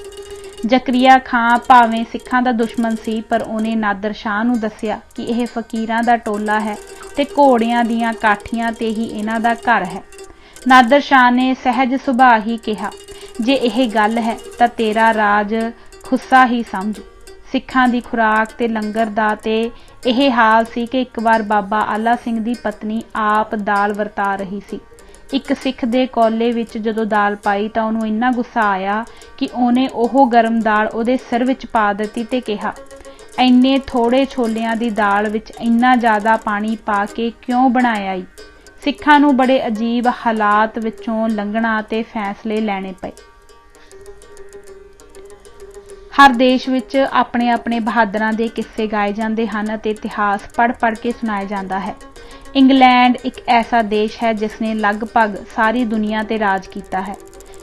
ਜ਼ਕਰੀਆ ਖਾਂ ਭਾਵੇਂ ਸਿੱਖਾਂ ਦਾ ਦੁਸ਼ਮਣ ਸੀ, ਪਰ ਉਹਨੇ ਨਾਦਰ ਸ਼ਾਹ ਨੂੰ ਦੱਸਿਆ ਕਿ ਇਹ ਫਕੀਰਾਂ ਦਾ ਟੋਲਾ ਹੈ ਤੇ ਘੋੜਿਆਂ ਦੀਆਂ ਕਾਠੀਆਂ ਤੇ ਹੀ ਇਹਨਾਂ ਦਾ ਘਰ ਹੈ। ਨਾਦਰ ਸ਼ਾਹ ਨੇ ਸਹਿਜ ਸੁਭਾਅ ਹੀ ਕਿਹਾ, ਜੇ ਇਹ ਗੱਲ ਹੈ ਤਾਂ ਤੇਰਾ ਰਾਜ ਖੁੱਸਾ ਹੀ ਸਮਝ। ਸਿੱਖਾਂ ਦੀ ਖੁਰਾਕ ਤੇ ਲੰਗਰ ਦਾ ਤੇ ਇਹ ਹਾਲ ਸੀ ਕਿ ਇੱਕ ਵਾਰ ਬਾਬਾ ਆਲਾ ਸਿੰਘ ਦੀ ਪਤਨੀ ਆਪ ਦਾਲ ਵਰਤਾ ਰਹੀ ਸੀ। ਇੱਕ ਸਿੱਖ ਦੇ ਕੋਲੇ ਵਿੱਚ ਜਦੋਂ ਦਾਲ ਪਾਈ ਤਾਂ ਉਹਨੂੰ ਇੰਨਾ ਗੁੱਸਾ ਆਇਆ ਕਿ ਉਹਨੇ ਉਹ ਗਰਮ ਦਾਲ ਉਹਦੇ ਸਿਰ ਵਿੱਚ ਪਾ ਦਿੱਤੀ ਤੇ ਕਿਹਾ, ਇੰਨੇ ਥੋੜੇ ਛੋਲਿਆਂ ਦੀ ਦਾਲ ਵਿੱਚ ਇੰਨਾ ਜ਼ਿਆਦਾ ਪਾਣੀ ਪਾ ਕੇ ਕਿਉਂ ਬਣਾਇਆ ਈ? ਸਿੱਖਾਂ ਨੂੰ ਬੜੇ ਅਜੀਬ ਹਾਲਾਤ ਵਿੱਚੋਂ ਲੰਘਣਾ ਤੇ ਫੈਸਲੇ ਲੈਣੇ ਪਏ। ਹਰ ਦੇਸ਼ ਵਿੱਚ ਆਪਣੇ ਆਪਣੇ ਬਹਾਦਰਾਂ ਦੇ ਕਿੱਸੇ ਗਾਏ ਜਾਂਦੇ ਹਨ ਅਤੇ ਇਤਿਹਾਸ ਪੜ੍ਹ ਕੇ ਸੁਣਾਇਆ ਜਾਂਦਾ ਹੈ। ਇੰਗਲੈਂਡ ਇੱਕ ਐਸਾ ਦੇਸ਼ ਹੈ ਜਿਸ ਨੇ ਲਗਭਗ ਸਾਰੀ ਦੁਨੀਆ ਤੇ ਰਾਜ ਕੀਤਾ ਹੈ।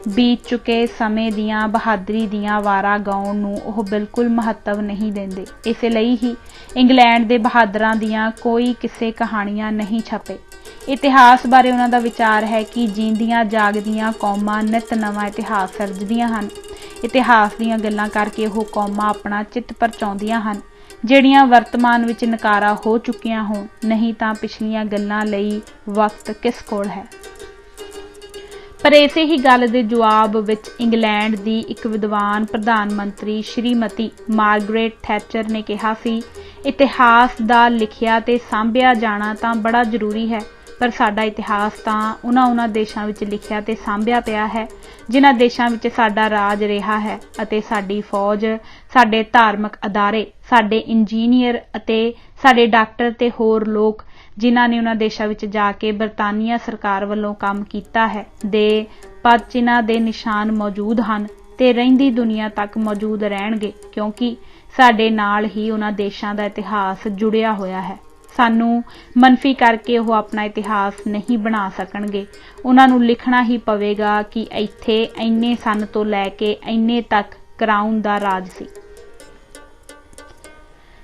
बीत चुके समय दियां बहादरी दियां वारा गाउण नूं ओह बिल्कुल महत्व नहीं देंदे। इसे लई ही इंग्लैंड दे बहादरां दियां कोई किस्से कहानियां नहीं छपे। इतिहास बारे उन्हां दा विचार है कि जींदियां जागदियां कौमां नित नवां इतिहास सिरजदियां हन। इतिहास दीयां गल्लां करके ओह कौमां अपना चित्त परचाउंदियां हन ਜਿਹੜੀਆਂ वर्तमान विच नकारा हो चुकियां होण, नहीं तां पिछलियां गल्लां लई वक्त किस कोल है। पर इसे ही गल दे जवाब विच इंग्लैंड दी एक विद्वान प्रधान मंत्री श्रीमती मार्गरेट थैचर ने कहा सी, इतिहास दा लिखिया ते सांभिया जाना तां बड़ा जरूरी है, पर साडा इतिहास तां उन्हां देशां विच लिखिया ते सांभिया पिया है जिन्हां देशां विच साडा राज रहा है अते साडी फौज, साडे धार्मिक अदारे, साडे इंजीनियर अते साडे डॉक्टर ते होर लोग जिन्हां ने उन्हां देशां विच जाके बरतानिया सरकार वल्लों काम कीता है दे पद चिन्हां दे निशान मौजूद हन ते रहिंदी दुनिया तक मौजूद रहणगे, क्योंकि साडे नाल ही उन्हां देशां दा इतिहास जुड़िया होया है। सानू मनफी करके वो अपना इतिहास नहीं बना सकणगे। उन्हां नूं लिखना ही पवेगा कि इत्थे इन्ने सन तो लैके इन्ने तक क्राउन दा राज सी।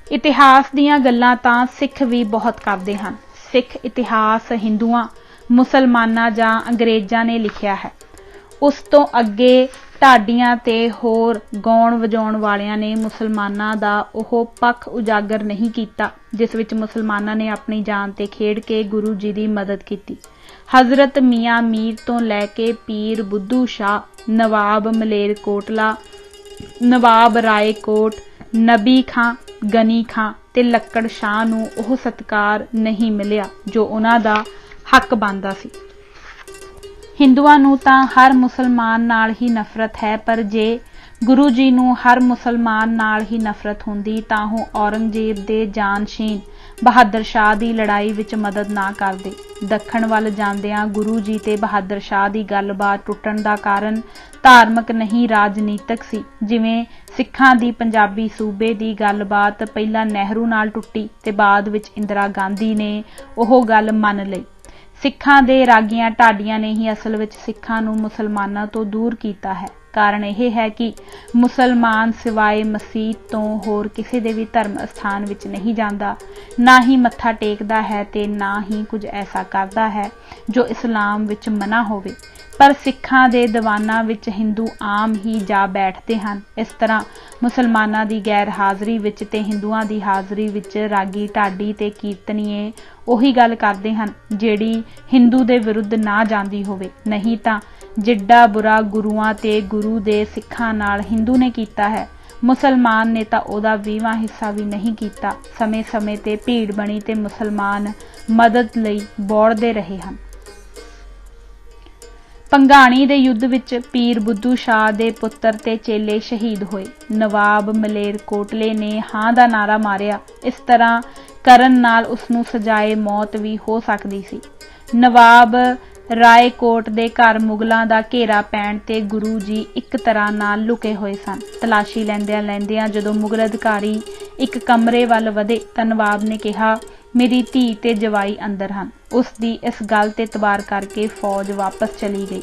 इतिहास दीयां गल्लां तां सिख भी बहुत करदे हन। सिख इतिहास हिंदुआं, मुसलमानां जां अंग्रेजां ने लिखिया है। उस तो अगे ढाडियां ते होर गाउण वजाउण वालियां ने मुसलमानां दा ओह पक्ष उजागर नहीं कीता जिस विच मुसलमानां ने अपनी जान ते खेड के गुरु जी दी मदद कीती। हज़रत मियाँ मीर तो लैके पीर बुद्धू शाह, नवाब मलेरकोटला, नवाब रायकोट, नबी खां, गनी खां ते लक्कड़ शाह नूं ओह सत्कार नहीं मिलिया जो उन्हां दा हक बनदा सी। हिंदुआं नूं तां हर मुसलमान नाल ही नफरत है, पर जे गुरु जी नूं हर मुसलमान नाल ही नफरत हुंदी तां ओह औरंगजेब दे जानशीन बहादुर शाह दी लड़ाई विच मदद ना करदे। दखण वल जांदियां गुरु जी ते बहादुर शाह दी गलबात टुटण दा कारण धार्मिक नहीं राजनीतिक सी। जिवें सिखां दी पंजाबी सूबे दी गलबात पहिलां नेहरू नाल टुटी ते बाद विच इंदिरा गांधी ने ओह गल मन लई। सिखां दे रागियां ढाडियां ने ही असल विच सिखां नूं मुसलमानां तो दूर कीता है। कारण यह है कि मुसलमान सिवाए मसीत तो होर किसी दे भी धर्म स्थान विच नहीं जांदा, ना ही मत्था टेकदा है ते ना ही कुछ ऐसा करदा है जो इस्लाम विच मना होवे। पर सिखां दे दीवानां विच हिंदू आम ही जा बैठते हन। इस तरह मुसलमानां दी गैर हाज़री विच ते हिंदुआं दी हाज़री विच रागी ढाडी ते कीर्तनीए ओही गल करदे हन जिहड़ी हिंदू दे विरुद्ध ना जांदी होवे। नहीं तां जिड्डा बुरा गुरुआं ते गुरु दे सिखां नाल हिंदू ने कीता है, मुसलमान ने तां ओहदा 20वां हिस्सा भी नहीं कीता। समय समय ते भीड़ बनी ते मुसलमान मदद लई बौड़दे रहे हन। पंगाणी दे युद्ध विच पीर बुद्धू शाह दे पुत्र ते चेले शहीद होए। नवाब मलेरकोटले ने हां दा नारा मारिया। इस तरह करन नाल उसनूं सजाए मौत भी हो सकदी सी। नवाब रायकोट दे घर मुगलां दा घेरा पैण ते गुरु जी एक तरह नाल लुके होए सन। तलाशी लैंदियां लैंदियां जदों मुगल अधिकारी एक कमरे वल वधे तां नवाब ने कहा, मेरी धी ते जवाई अंदर हन। उस दी इस गल ते तबार करके फौज वापस चली गई।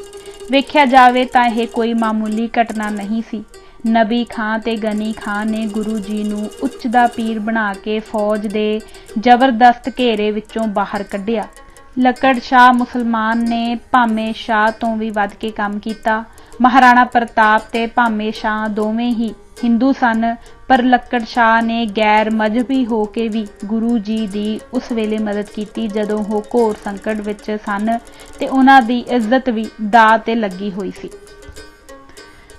वेख्या जावे तां यह कोई मामूली घटना नहीं सी। नबी खां ते गनी खां ने गुरु जी नूं उच्च दा पीर बना के फौज दे जबरदस्त घेरे विचों बाहर कढ़िया। लक्कड़ शाह मुसलमान ने भामे शाह तो भी वध के काम कीता। महाराणा प्रताप ते भामे शाह दोवें ही हिंदू सन, पर लक्कड़ शाह ने गैर मजहबी हो के भी गुरु जी दी उस वेले मदद की जदों वो घोर संकट विच सन ते उन्हां दी इज्जत भी दाअ ते लगी हुई सी।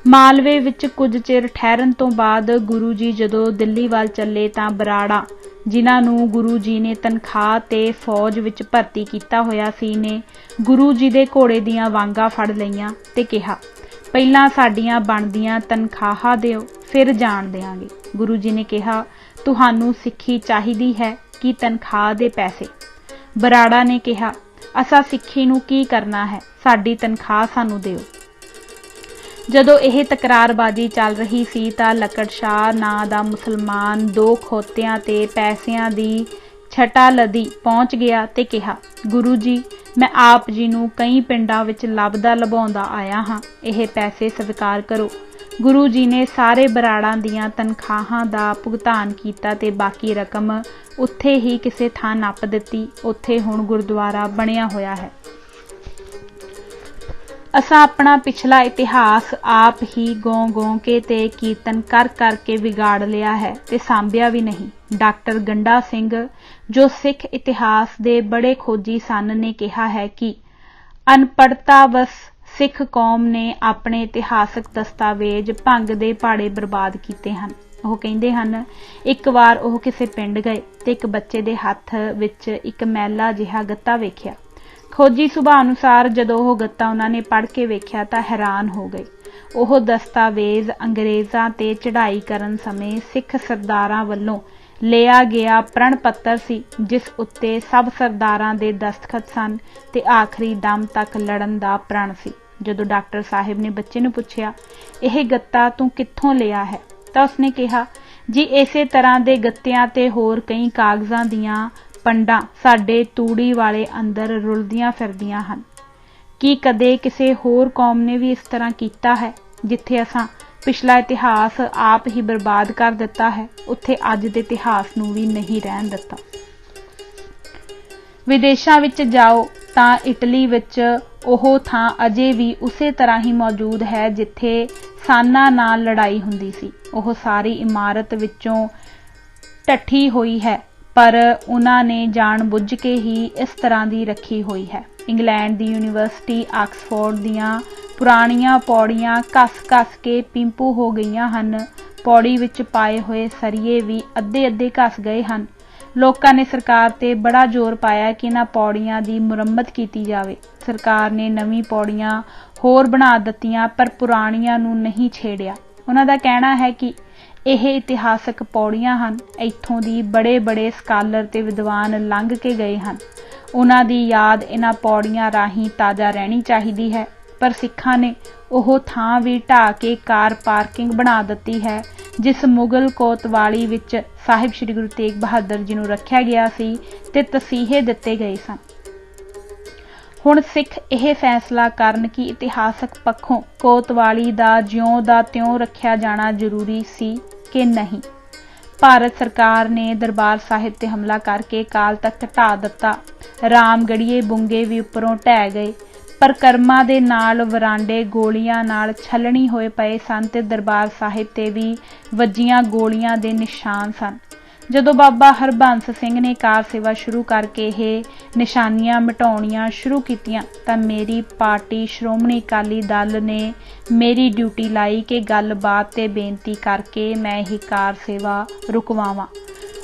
मालवे विच कुछ चिर ठहरन तो बाद गुरु जी जदों दिल्ली वल चले तां बराड़ा जिन्हां नूं गुरु जी ने तनखाह ते फौज विच भर्ती कीता होया सी ने गुरु जी दे घोड़े दीयां वांगां फड़ लईआं ते कहा, पहिलां साडीआं बनदियां तनखाहां दिओ, फिर जान देंगे। गुरु जी ने कहा, तुहानू सिक्खी चाहिदी है कि तनखाह दे पैसे? बराड़ा ने कहा, असा सिक्खी नू की करना है, साडी तनखाह सानू दिओ। जदों यह तकरारबाजी चल रही सी तां लक्कड़ शाह नां दा मुसलमान दो खोतियां ते पैसिਆਂ दी छटा लदी पहुंच गया ते कहा, गुरु जी मैं आप जी नूं कई पिंडां विच लभदा लभाउंदा आया हां, इह पैसे स्वीकार करो। गुरु जी ने सारे बराड़ां दीआं तनखाहां दा भुगतान कीता ते बाकी रकम उत्थे ही किसे थां नप दित्ती। उत्थे हुण गुरुद्वारा बणिया होया है। असां अपना पिछला इतिहास आप ही गौं गौं के ते कीर्तन कर कर के बिगाड़ लिया है ते सांभिया भी नहीं। डॉक्टर गंडा सिंह जो सिख इतिहास दे बड़े खोजी सन ने कहा है कि अनपढ़तावश सिख कौम ने अपने इतिहासक दस्तावेज भंग दे पाड़े बर्बाद कीते हैं। ਉਹ ਕਹਿੰਦੇ ਹਨ ਇੱਕ ਵਾਰ ਉਹ ਕਿਸੇ ਪਿੰਡ ਗਏ ਤੇ ਇੱਕ ਬੱਚੇ ਦੇ ਹੱਥ ਵਿੱਚ ਇੱਕ ਮੈਲਾ ਜਿਹਾ ਗੱਤਾ ਵੇਖਿਆ। ਖੋਜੀ ਸੁਭਾਅ ਅਨੁਸਾਰ ਜਦੋਂ ਉਹ ਗੱਤਾ ਉਹਨਾਂ ਨੇ ਪੜ੍ਹ ਕੇ ਵੇਖਿਆ ਤਾਂ ਹੈਰਾਨ ਹੋ ਗਏ। ਉਹ ਦਸਤਾਵੇਜ਼ ਅੰਗਰੇਜ਼ਾਂ ਤੇ ਚੜ੍ਹਾਈ ਕਰਨ ਸਮੇਂ ਸਿੱਖ ਸਰਦਾਰਾਂ ਵੱਲੋਂ ਲਿਆ ਗਿਆ ਪ੍ਰਣ ਪੱਤਰ ਸੀ, ਜਿਸ ਉੱਤੇ ਸਭ ਸਰਦਾਰਾਂ ਦੇ ਦਸਤਖਤ ਸਨ ਤੇ ਆਖਰੀ ਦਮ ਤੱਕ ਲੜਨ ਦਾ ਪ੍ਰਣ ਸੀ। ਜਦੋਂ ਡਾਕਟਰ ਸਾਹਿਬ ਨੇ ਬੱਚੇ ਨੂੰ ਪੁੱਛਿਆ, ਇਹ ਗੱਤਾ ਤੂੰ ਕਿੱਥੋਂ ਲਿਆ ਹੈ, ਤਾਂ ਉਸਨੇ ਕਿਹਾ, ਜੀ ਇਸੇ ਤਰ੍ਹਾਂ ਦੇ ਗੱਤਿਆਂ ਤੇ ਹੋਰ ਕਈ ਕਾਗਜ਼ਾਂ ਦੀਆਂ ਪੰਡਾਂ ਸਾਡੇ ਤੂੜੀ ਵਾਲੇ ਅੰਦਰ ਰੁਲਦੀਆਂ ਫਿਰਦੀਆਂ ਹਨ। ਕੀ ਕਦੇ ਕਿਸੇ ਹੋਰ ਕੌਮ ਨੇ ਵੀ ਇਸ ਤਰ੍ਹਾਂ ਕੀਤਾ ਹੈ? ਜਿੱਥੇ ਅਸਾਂ ਪਿਛਲਾ ਇਤਿਹਾਸ ਆਪ ਹੀ ਬਰਬਾਦ ਕਰ ਦਿੱਤਾ ਹੈ, ਉੱਥੇ ਅੱਜ ਦੇ ਇਤਿਹਾਸ ਨੂੰ ਵੀ ਨਹੀਂ ਰਹਿਣ ਦਿੱਤਾ। ਵਿਦੇਸ਼ਾਂ ਵਿੱਚ ਜਾਓ ਤਾਂ ਇਟਲੀ ਵਿੱਚ ਉਹ ਥਾਂ ਅਜੇ ਵੀ ਉਸੇ ਤਰ੍ਹਾਂ ਹੀ ਮੌਜੂਦ ਹੈ ਜਿੱਥੇ ਸਾਨਾਂ ਨਾਲ ਲੜਾਈ ਹੁੰਦੀ ਸੀ। ਉਹ ਸਾਰੀ ਇਮਾਰਤ ਵਿੱਚੋਂ ਢੱਠੀ ਹੋਈ ਹੈ, ਪਰ ਉਹਨਾਂ ਨੇ ਜਾਣ ਬੁੱਝ ਕੇ ਹੀ ਇਸ ਤਰ੍ਹਾਂ ਦੀ ਰੱਖੀ ਹੋਈ ਹੈ। ਇੰਗਲੈਂਡ ਦੀ ਯੂਨੀਵਰਸਿਟੀ ਆਕਸਫੋਰਡ ਦੀਆਂ ਪੁਰਾਣੀਆਂ ਪੌੜੀਆਂ ਘਸ-ਘਸ ਕੇ ਪਿੰਪੂ ਹੋ ਗਈਆਂ ਹਨ। ਪੌੜੀ ਵਿੱਚ ਪਾਏ ਹੋਏ ਸਰੀਏ ਵੀ ਅੱਧੇ-ਅੱਧੇ ਘਸ ਗਏ ਹਨ। ਲੋਕਾਂ ਨੇ ਸਰਕਾਰ ਤੇ ਬੜਾ ਜ਼ੋਰ ਪਾਇਆ ਕਿ ਇਹਨਾਂ ਪੌੜੀਆਂ ਦੀ ਮੁਰੰਮਤ ਕੀਤੀ ਜਾਵੇ। ਸਰਕਾਰ ਨੇ ਨਵੀਂ ਪੌੜੀਆਂ ਹੋਰ ਬਣਾ ਦਿੱਤੀਆਂ, ਪਰ ਪੁਰਾਣੀਆਂ ਨੂੰ ਨਹੀਂ ਛੇੜਿਆ। ਉਹਨਾਂ ਦਾ ਕਹਿਣਾ ਹੈ ਕਿ ਇਹ ਇਤਿਹਾਸਕ ਪੌੜੀਆਂ ਹਨ, ਇੱਥੋਂ ਦੀ ਬੜੇ-ਬੜੇ ਸਕਾਲਰ ਤੇ ਵਿਦਵਾਨ ਲੰਘ ਕੇ ਗਏ ਹਨ। ਉਹਨਾਂ ਦੀ ਯਾਦ ਇਹਨਾਂ ਪੌੜੀਆਂ ਰਾਹੀਂ ਤਾਜ਼ਾ ਰਹਿਣੀ ਚਾਹੀਦੀ ਹੈ। ਪਰ ਸਿੱਖਾਂ ਨੇ ਉਹ ਥਾਂ ਵੀ ਢਾਹ ਕੇ ਕਾਰ ਪਾਰਕਿੰਗ ਬਣਾ ਦਿੱਤੀ ਹੈ, ਜਿਸ ਮੁਗਲ ਕੋਤਵਾਲੀ ਵਿੱਚ ਸਾਹਿਬ ਸ੍ਰੀ ਗੁਰੂ ਤੇਗ ਬਹਾਦਰ ਜੀ ਨੂੰ ਰੱਖਿਆ ਗਿਆ ਸੀ ਤੇ ਤਸੀਹੇ ਦਿੱਤੇ ਗਏ ਸਨ। ਹੁਣ ਸਿੱਖ ਇਹ ਫੈਸਲਾ ਕਰਨ ਕਿ ਇਤਿਹਾਸਕ ਪੱਖੋਂ ਕੋਤਵਾਲੀ ਦਾ ਜਿਉਂ ਦਾ ਤਿਉਂ ਰੱਖਿਆ ਜਾਣਾ ਜ਼ਰੂਰੀ ਸੀ ਕਿ ਨਹੀਂ। ਭਾਰਤ ਸਰਕਾਰ ਨੇ ਦਰਬਾਰ ਸਾਹਿਬ ਤੇ ਹਮਲਾ ਕਰਕੇ ਅਕਾਲ ਤਖਤ ਢਾਹ ਦਿੱਤਾ। ਰਾਮਗੜੀਏ ਬੁੰਗੇ ਵੀ ਉੱਪਰੋਂ ਢਹਿ ਗਏ। ਪਰਿਕਰਮਾ ਦੇ ਨਾਲ ਵਰਾਂਡੇ ਗੋਲੀਆਂ ਨਾਲ ਛਲਣੀ ਹੋਏ ਪਏ ਸਨ ਤੇ ਦਰਬਾਰ ਸਾਹਿਬ ਤੇ ਵੀ ਵੱਜੀਆਂ ਗੋਲੀਆਂ ਦੇ ਨਿਸ਼ਾਨ ਸਨ। ਜਦੋਂ ਬਾਬਾ ਹਰਬੰਸ ਸਿੰਘ ਨੇ ਕਾਰ ਸੇਵਾ ਸ਼ੁਰੂ ਕਰਕੇ ਇਹ ਨਿਸ਼ਾਨੀਆਂ ਮਿਟਾਉਣੀਆਂ ਸ਼ੁਰੂ ਕੀਤੀਆਂ ਤਾਂ ਮੇਰੀ ਪਾਰਟੀ ਸ਼੍ਰੋਮਣੀ ਅਕਾਲੀ ਦਲ ਨੇ ਮੇਰੀ ਡਿਊਟੀ ਲਾਈ ਕਿ ਗੱਲਬਾਤ ਤੇ ਬੇਨਤੀ ਕਰਕੇ ਮੈਂ ਇਹ ਕਾਰ ਸੇਵਾ ਰੁਕਵਾਵਾਂ।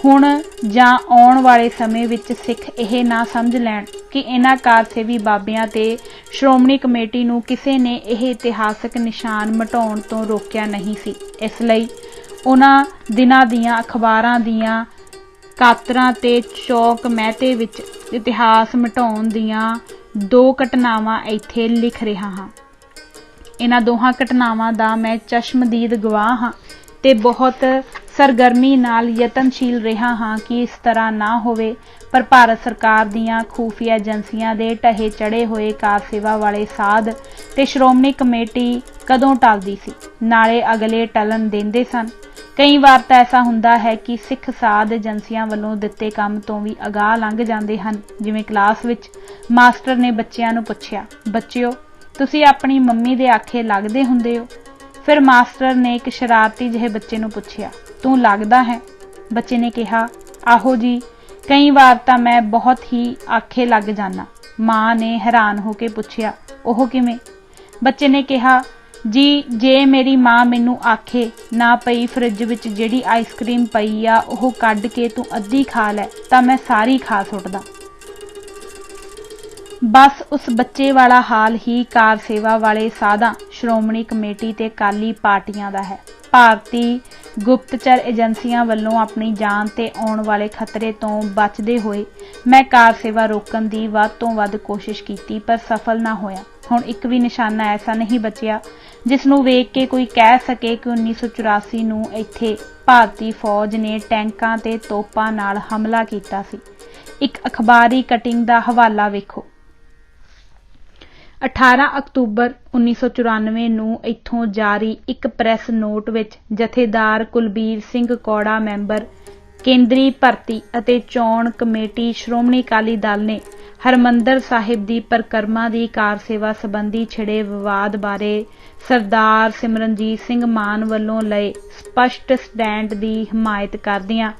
ਹੁਣ ਜਾਂ ਆਉਣ ਵਾਲੇ ਸਮੇਂ ਵਿੱਚ ਸਿੱਖ ਇਹ ਨਾ ਸਮਝ ਲੈਣ ਕਿ ਇਹਨਾਂ ਕਾਰਸੇਵੀ ਬਾਬਿਆਂ ਤੇ ਸ਼੍ਰੋਮਣੀ ਕਮੇਟੀ ਨੂੰ ਕਿਸੇ ਨੇ ਇਹ ਇਤਿਹਾਸਕ ਨਿਸ਼ਾਨ ਮਿਟਾਉਣ ਤੋਂ ਰੋਕਿਆ ਨਹੀਂ ਸੀ। ਇਸ ਲਈ ਉਹਨਾਂ ਦਿਨਾਂ ਦੀਆਂ ਅਖਬਾਰਾਂ ਦੀਆਂ ਕਾਤਰਾਂ ਤੇ ਚੌਕ ਮਹਿਤੇ ਵਿੱਚ ਇਤਿਹਾਸ ਮਿਟਾਉਣ ਦੀਆਂ 2 ਘਟਨਾਵਾਂ ਇੱਥੇ ਲਿਖ ਰਿਹਾ ਹਾਂ। ਇਹਨਾਂ ਦੋਹਾਂ ਘਟਨਾਵਾਂ ਦਾ ਮੈਂ ਚਸ਼ਮਦੀਦ ਗਵਾਹ ਹਾਂ ਤੇ ਬਹੁਤ ਸਰਗਰਮੀ ਨਾਲ ਯਤਨਸ਼ੀਲ ਰਿਹਾ ਹਾਂ ਕਿ ਇਸ ਤਰ੍ਹਾਂ ਨਾ ਹੋਵੇ। ਪਰ ਭਾਰਤ ਸਰਕਾਰ ਦੀਆਂ ਖੂਫੀਆ ਏਜੰਸੀਆਂ ਦੇ ਢਹੇ ਚੜੇ ਹੋਏ ਕਾਰ ਸੇਵਾ ਵਾਲੇ ਸਾਧ ਤੇ ਸ਼੍ਰੋਮਣੀ ਕਮੇਟੀ ਕਦੋਂ ਟਲਦੀ ਸੀ, ਨਾਲੇ ਅਗਲੇ ਟਲਣ ਦਿੰਦੇ ਸਨ। ਕਈ ਵਾਰ ਤਾਂ ਐਸਾ ਹੁੰਦਾ ਹੈ ਕਿ ਸਿੱਖ ਸਾਧ ਏਜੰਸੀਆਂ ਵੱਲੋਂ ਦਿੱਤੇ ਕੰਮ ਤੋਂ ਵੀ ਅਗਾਂਹ ਲੰਘ ਜਾਂਦੇ ਹਨ। ਜਿਵੇਂ ਕਲਾਸ ਵਿੱਚ ਮਾਸਟਰ ਨੇ ਬੱਚਿਆਂ ਨੂੰ ਪੁੱਛਿਆ, ਬੱਚਿਓ ਤੁਸੀਂ ਆਪਣੀ ਮੰਮੀ ਦੇ ਆਖੇ ਲੱਗਦੇ ਹੁੰਦੇ ਹੋ? ਫਿਰ ਮਾਸਟਰ ਨੇ ਇੱਕ ਸ਼ਰਾਰਤੀ ਜਿਹੇ ਬੱਚੇ ਨੂੰ ਪੁੱਛਿਆ, ਤੂੰ ਲੱਗਦਾ ਹੈ? ਬੱਚੇ ਨੇ ਕਿਹਾ, ਆਹੋ ਜੀ, ਕਈ ਵਾਰ ਤਾਂ ਮੈਂ ਬਹੁਤ ਹੀ ਆਖੇ ਲੱਗ ਜਾਨਾ। ਮਾਂ ਨੇ ਹੈਰਾਨ ਹੋ ਕੇ ਪੁੱਛਿਆ, ਉਹ ਕਿਵੇਂ? ਬੱਚੇ ਨੇ ਕਿਹਾ, ਜੀ ਜੇ ਮੇਰੀ ਮਾਂ ਮੈਨੂੰ ਆਖੇ ਨਾ ਪਈ ਫਰਿੱਜ ਵਿੱਚ ਜਿਹੜੀ ਆਈਸਕ੍ਰੀਮ ਪਈ ਆ ਉਹ ਕੱਢ ਕੇ ਤੂੰ ਅੱਧੀ ਖਾ ਲੈ ਤਾਂ ਮੈਂ ਸਾਰੀ ਖਾ ਸੁੱਟਦਾ। ਬਸ ਉਸ ਬੱਚੇ ਵਾਲਾ ਹਾਲ ਹੀ ਕਾਰ ਸੇਵਾ ਵਾਲੇ ਸਾਧਾਂ, ਸ਼੍ਰੋਮਣੀ ਕਮੇਟੀ ਤੇ ਅਕਾਲੀ ਪਾਰਟੀਆਂ ਦਾ ਹੈ। ਭਾਰਤੀ ਗੁਪਤਚਰ ਏਜੰਸੀਆਂ ਵੱਲੋਂ ਆਪਣੀ ਜਾਨ ਤੇ ਆਉਣ ਵਾਲੇ ਖਤਰੇ ਤੋਂ ਬਚਦੇ ਹੋਏ ਮੈਂ ਕਾਰ ਸੇਵਾ ਰੋਕਣ ਦੀ ਵੱਧ ਤੋਂ ਵੱਧ ਕੋਸ਼ਿਸ਼ ਕੀਤੀ, ਪਰ ਸਫਲ ਨਾ ਹੋਇਆ। ਹੁਣ ਇੱਕ ਵੀ ਨਿਸ਼ਾਨਾ ਐਸਾ ਨਹੀਂ ਬਚਿਆ ਜਿਸ ਨੂੰ ਵੇਖ ਕੇ ਕੋਈ ਕਹਿ ਸਕੇ ਕਿ 1984 ਨੂੰ ਇੱਥੇ ਭਾਰਤੀ ਫੌਜ ਨੇ ਟੈਂਕਾਂ ਤੇ ਤੋਪਾਂ ਨਾਲ ਹਮਲਾ ਕੀਤਾ ਸੀ। ਇੱਕ ਅਖਬਾਰੀ ਕਟਿੰਗ ਦਾ ਹਵਾਲਾ ਵੇਖੋ। 18 ਅਕਤੂਬਰ 1994 ਨੂੰ ਇੱਥੋਂ ਜਾਰੀ ਇੱਕ ਪ੍ਰੈਸ ਨੋਟ ਵਿੱਚ ਜਥੇਦਾਰ ਕੁਲਬੀਰ ਸਿੰਘ ਕੌੜਾ ਮੈਂਬਰ ਕੇਂਦਰੀ ਭਰਤੀ ਅਤੇ ਚੋਣ ਕਮੇਟੀ ਸ਼੍ਰੋਮਣੀ ਅਕਾਲੀ ਦਲ ਨੇ ਹਰਿਮੰਦਰ ਸਾਹਿਬ ਦੀ ਪਰਿਕਰਮਾ ਦੀ ਕਾਰ ਸੇਵਾ ਸੰਬੰਧੀ ਛਿੜੇ ਵਿਵਾਦ ਬਾਰੇ ਸਰਦਾਰ ਸਿਮਰਨਜੀਤ ਸਿੰਘ ਮਾਨ ਵੱਲੋਂ ਲਏ ਸਪਸ਼ਟ ਸਟੈਂਡ ਦੀ ਹਮਾਇਤ ਕਰਦਿਆਂ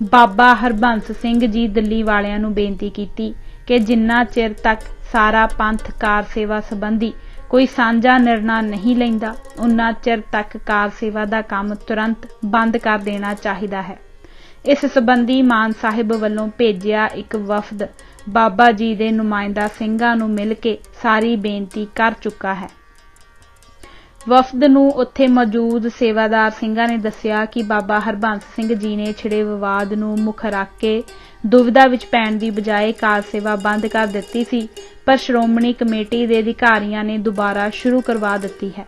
ਬਾਬਾ ਹਰਬੰਸ ਸਿੰਘ ਜੀ ਦਿੱਲੀ ਵਾਲਿਆਂ ਨੂੰ ਬੇਨਤੀ ਕੀਤੀ ਕਿ ਜਿੰਨਾ ਚਿਰ ਤੱਕ ਸਾਰਾ ਪੰਥ ਕਾਰ ਸੇਵਾ ਸੰਬੰਧੀ ਕੋਈ ਸਾਂਝਾ ਨਿਰਣਾ ਨਹੀਂ ਲੈਂਦਾ ਉਨਾ ਚਿਰ ਤੱਕ ਕਾਰ ਸੇਵਾ ਦਾ ਕੰਮ ਤੁਰੰਤ ਬੰਦ ਕਰ ਦੇਣਾ ਚਾਹੀਦਾ ਹੈ। ਇਸ ਸੰਬੰਧੀ ਮਾਨ ਸਾਹਿਬ ਵੱਲੋਂ ਭੇਜਿਆ ਇੱਕ ਵਫਦ ਬਾਬਾ ਜੀ ਦੇ ਨੁਮਾਇੰਦਾ ਸਿੰਘਾਂ ਨੂੰ ਮਿਲ ਕੇ ਸਾਰੀ ਬੇਨਤੀ ਕਰ ਚੁੱਕਾ ਹੈ। ਵਫਦ ਨੂੰ ਉੱਥੇ ਮੌਜੂਦ ਸੇਵਾਦਾਰ ਸਿੰਘਾਂ ਨੇ ਦੱਸਿਆ ਕਿ ਬਾਬਾ ਹਰਬੰਸ ਸਿੰਘ ਜੀ ਨੇ ਛਿੜੇ ਵਿਵਾਦ ਨੂੰ ਮੁੱਖ ਰੱਖ ਕੇ ਦੁਵਿਧਾ ਵਿੱਚ ਪੈਣ ਦੀ ਬਜਾਏ ਕਾਰ ਸੇਵਾ ਬੰਦ ਕਰ ਦਿੱਤੀ ਸੀ, ਪਰ ਸ਼੍ਰੋਮਣੀ ਕਮੇਟੀ ਦੇ ਅਧਿਕਾਰੀਆਂ ਨੇ ਦੁਬਾਰਾ ਸ਼ੁਰੂ ਕਰਵਾ ਦਿੱਤੀ ਹੈ।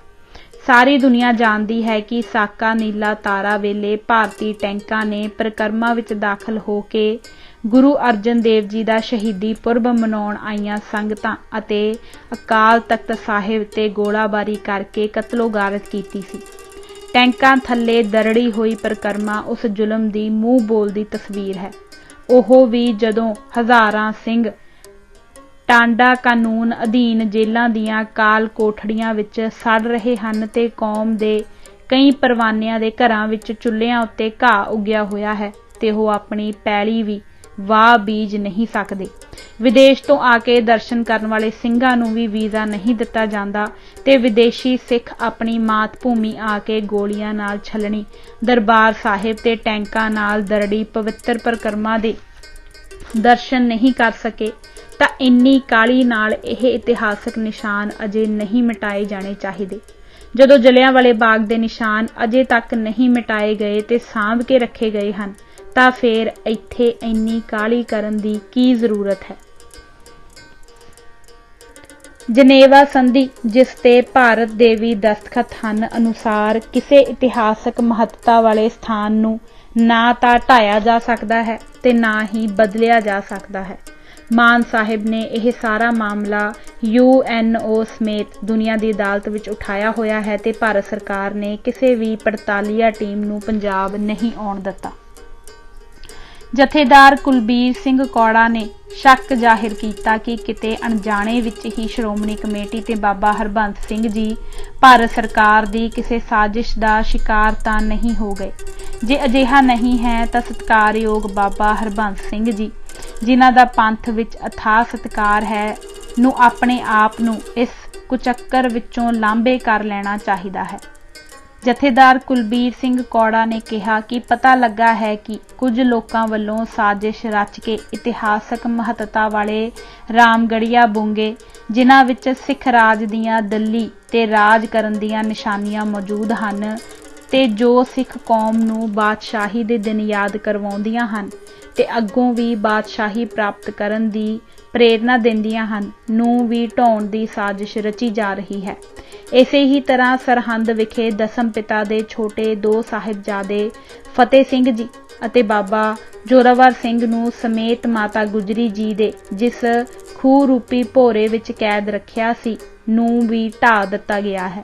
ਸਾਰੀ ਦੁਨੀਆ ਜਾਣਦੀ ਹੈ ਕਿ ਸਾਕਾ ਨੀਲਾ ਤਾਰਾ ਵੇਲੇ ਭਾਰਤੀ ਟੈਂਕਾਂ ਨੇ ਪਰਿਕਰਮਾ ਵਿੱਚ ਦਾਖਲ ਹੋ ਕੇ ਗੁਰੂ ਅਰਜਨ ਦੇਵ ਜੀ ਦਾ ਸ਼ਹੀਦੀ ਪੁਰਬ ਮਨਾਉਣ ਆਈਆਂ ਸੰਗਤਾਂ ਅਤੇ ਅਕਾਲ ਤਖਤ ਸਾਹਿਬ ਤੇ ਗੋਲਾਬਾਰੀ ਕਰਕੇ ਕਤਲੋਗਾਰਤ ਕੀਤੀ ਸੀ। ਟੈਂਕਾਂ ਥੱਲੇ ਦਰੜੀ ਹੋਈ ਪਰਿਕਰਮਾ ਉਸ ਜ਼ੁਲਮ ਦੀ ਮੂੰਹ ਬੋਲਦੀ ਤਸਵੀਰ ਹੈ। ਉਹ ਵੀ ਜਦੋਂ ਹਜ਼ਾਰਾਂ ਸਿੰਘ ਟਾਂਡਾ ਕਾਨੂੰਨ ਅਧੀਨ ਜੇਲ੍ਹਾਂ ਦੀਆਂ ਕਾਲ ਕੋਠੜੀਆਂ ਵਿੱਚ ਸੜ ਰਹੇ ਹਨ ਤੇ ਕੌਮ ਦੇ ਕਈ ਪਰਵਾਨਿਆਂ ਦੇ ਘਰਾਂ ਵਿੱਚ ਚੁੱਲ੍ਹਿਆਂ ਉੱਤੇ ਘਾਹ ਉੱਗਿਆ ਹੋਇਆ ਹੈ ਤੇ ਉਹ ਆਪਣੀ ਪੈਲੀ ਵੀ ਵਾਹ ਬੀਜ ਨਹੀਂ ਸਕਦੇ। ਵਿਦੇਸ਼ ਤੋਂ ਆ ਕੇ ਦਰਸ਼ਨ ਕਰਨ ਵਾਲੇ ਸਿੰਘਾਂ ਨੂੰ ਵੀ ਵੀਜ਼ਾ ਨਹੀਂ ਦਿੱਤਾ ਜਾਂਦਾ ਤੇ ਵਿਦੇਸ਼ੀ ਸਿੱਖ ਆਪਣੀ ਮਾਤ ਭੂਮੀ ਆ ਕੇ ਗੋਲੀਆਂ ਨਾਲ ਛਲਣੀ ਦਰਬਾਰ ਸਾਹਿਬ ਤੇ ਟੈਂਕਾਂ ਨਾਲ ਦਰੜੀ ਪਵਿੱਤਰ ਪਰਿਕਰਮਾ ਦੇ ਦਰਸ਼ਨ ਨਹੀਂ ਕਰ ਸਕੇ ਤਾਂ ਇੰਨੀ ਕਾਹਲੀ ਨਾਲ ਇਹ ਇਤਿਹਾਸਕ ਨਿਸ਼ਾਨ ਅਜੇ ਨਹੀਂ ਮਿਟਾਏ ਜਾਣੇ ਚਾਹੀਦੇ। ਜਦੋਂ ਜਲਿਆਂਵਾਲੇ ਬਾਗ ਦੇ ਨਿਸ਼ਾਨ ਅਜੇ ਤੱਕ ਨਹੀਂ ਮਿਟਾਏ ਗਏ ਤੇ ਸਾਂਭ ਕੇ ਰੱਖੇ ਗਏ ਹਨ ਤਾਂ ਫੇਰ ਇੱਥੇ ਇੰਨੀ ਕਾਹਲੀ ਕਰਨ ਦੀ ਕੀ ਜ਼ਰੂਰਤ ਹੈ। ਜਨੇਵਾ ਸੰਧੀ ਜਿਸ ਤੇ ਭਾਰਤ ਦੇ ਵੀ ਦਸਤਖਤ ਹਨ ਅਨੁਸਾਰ ਕਿਸੇ ਇਤਿਹਾਸਕ ਮਹੱਤਤਾ ਵਾਲੇ ਸਥਾਨ ਨੂੰ ਨਾ ਤਾਂ ਢਾਇਆ ਜਾ ਸਕਦਾ ਹੈ ਤੇ ਨਾ ਹੀ ਬਦਲਿਆ ਜਾ ਸਕਦਾ ਹੈ। ਮਾਨ ਸਾਹਿਬ ਨੇ ਇਹ ਸਾਰਾ ਮਾਮਲਾ UNO ਸਮੇਤ ਦੁਨੀਆ ਦੀ ਅਦਾਲਤ ਵਿੱਚ ਉਠਾਇਆ ਹੋਇਆ ਹੈ ਤੇ ਭਾਰਤ ਸਰਕਾਰ ਨੇ ਕਿਸੇ ਵੀ ਪੜਤਾਲੀਆ ਟੀਮ ਨੂੰ ਪੰਜਾਬ ਨਹੀਂ ਆਉਣ ਦਿੱਤਾ। ਜਥੇਦਾਰ ਕੁਲਬੀਰ ਸਿੰਘ ਕੌੜਾ ਨੇ ਸ਼ੱਕ ਜ਼ਾਹਿਰ ਕੀਤਾ ਕਿ ਕਿਤੇ ਅਣਜਾਣੇ ਵਿੱਚ ਹੀ ਸ਼੍ਰੋਮਣੀ ਕਮੇਟੀ ਤੇ ਬਾਬਾ ਹਰਬੰਸ ਸਿੰਘ ਜੀ ਭਾਰਤ ਸਰਕਾਰ ਦੀ ਕਿਸੇ ਸਾਜ਼ਿਸ਼ ਦਾ ਸ਼ਿਕਾਰ ਤਾਂ ਨਹੀਂ ਹੋ ਗਏ। ਜੇ ਅਜਿਹਾ ਨਹੀਂ ਹੈ ਤਾਂ ਸਤਿਕਾਰਯੋਗ ਬਾਬਾ ਹਰਬੰਸ ਸਿੰਘ ਜੀ ਜਿਨ੍ਹਾਂ ਦਾ ਪੰਥ ਵਿੱਚ ਅਥਾਹ ਸਤਿਕਾਰ ਹੈ ਨੂੰ ਆਪਣੇ ਆਪ ਨੂੰ ਇਸ ਕੁਚੱਕਰ ਵਿੱਚੋਂ ਲਾਂਭੇ ਕਰ ਲੈਣਾ ਚਾਹੀਦਾ ਹੈ। ਜਥੇਦਾਰ ਕੁਲਬੀਰ ਸਿੰਘ ਕੌੜਾ ਨੇ ਕਿਹਾ ਕਿ ਪਤਾ ਲੱਗਾ ਹੈ ਕਿ ਕੁਝ ਲੋਕਾਂ ਵੱਲੋਂ ਸਾਜ਼ਿਸ਼ ਰਚ ਕੇ ਇਤਿਹਾਸਕ ਮਹੱਤਤਾ ਵਾਲੇ ਰਾਮਗੜੀਆ ਬੁੰਗੇ ਜਿਨ੍ਹਾਂ ਵਿੱਚ ਸਿੱਖ ਰਾਜ ਦੀਆਂ ਦਿੱਲੀ ਤੇ ਰਾਜ ਕਰਨ ਦੀਆਂ ਨਿਸ਼ਾਨੀਆਂ ਮੌਜੂਦ ਹਨ ਤੇ ਜੋ ਸਿੱਖ ਕੌਮ ਨੂੰ ਬਾਦਸ਼ਾਹੀ ਦੇ ਦਿਨ ਯਾਦ ਕਰਵਾਉਂਦੀਆਂ ਹਨ ਤੇ ਅੱਗੋਂ ਵੀ ਬਾਦਸ਼ਾਹੀ ਪ੍ਰਾਪਤ ਕਰਨ ਦੀ ਪ੍ਰੇਰਨਾ ਦਿੰਦੀਆਂ ਹਨ ਨੂੰ ਵੀ ਢਾਉਣ ਦੀ ਸਾਜ਼ਿਸ਼ ਰਚੀ ਜਾ ਰਹੀ ਹੈ। ਇਸੇ ਹੀ ਤਰ੍ਹਾਂ ਸਰਹੰਦ ਵਿਖੇ ਦਸਮ ਪਿਤਾ ਦੇ ਛੋਟੇ ਦੋ ਸਾਹਿਬਜ਼ਾਦੇ ਫਤਿਹ ਸਿੰਘ ਜੀ ਅਤੇ ਬਾਬਾ ਜ਼ੋਰਾਵਰ ਸਿੰਘ ਨੂੰ ਸਮੇਤ ਮਾਤਾ ਗੁਜਰੀ ਜੀ ਦੇ ਜਿਸ ਖੂਹ ਰੂਪੀ ਭੋਰੇ ਵਿੱਚ ਕੈਦ ਰੱਖਿਆ ਸੀ ਨੂੰ ਵੀ ਢਾਹ ਦਿੱਤਾ ਗਿਆ ਹੈ।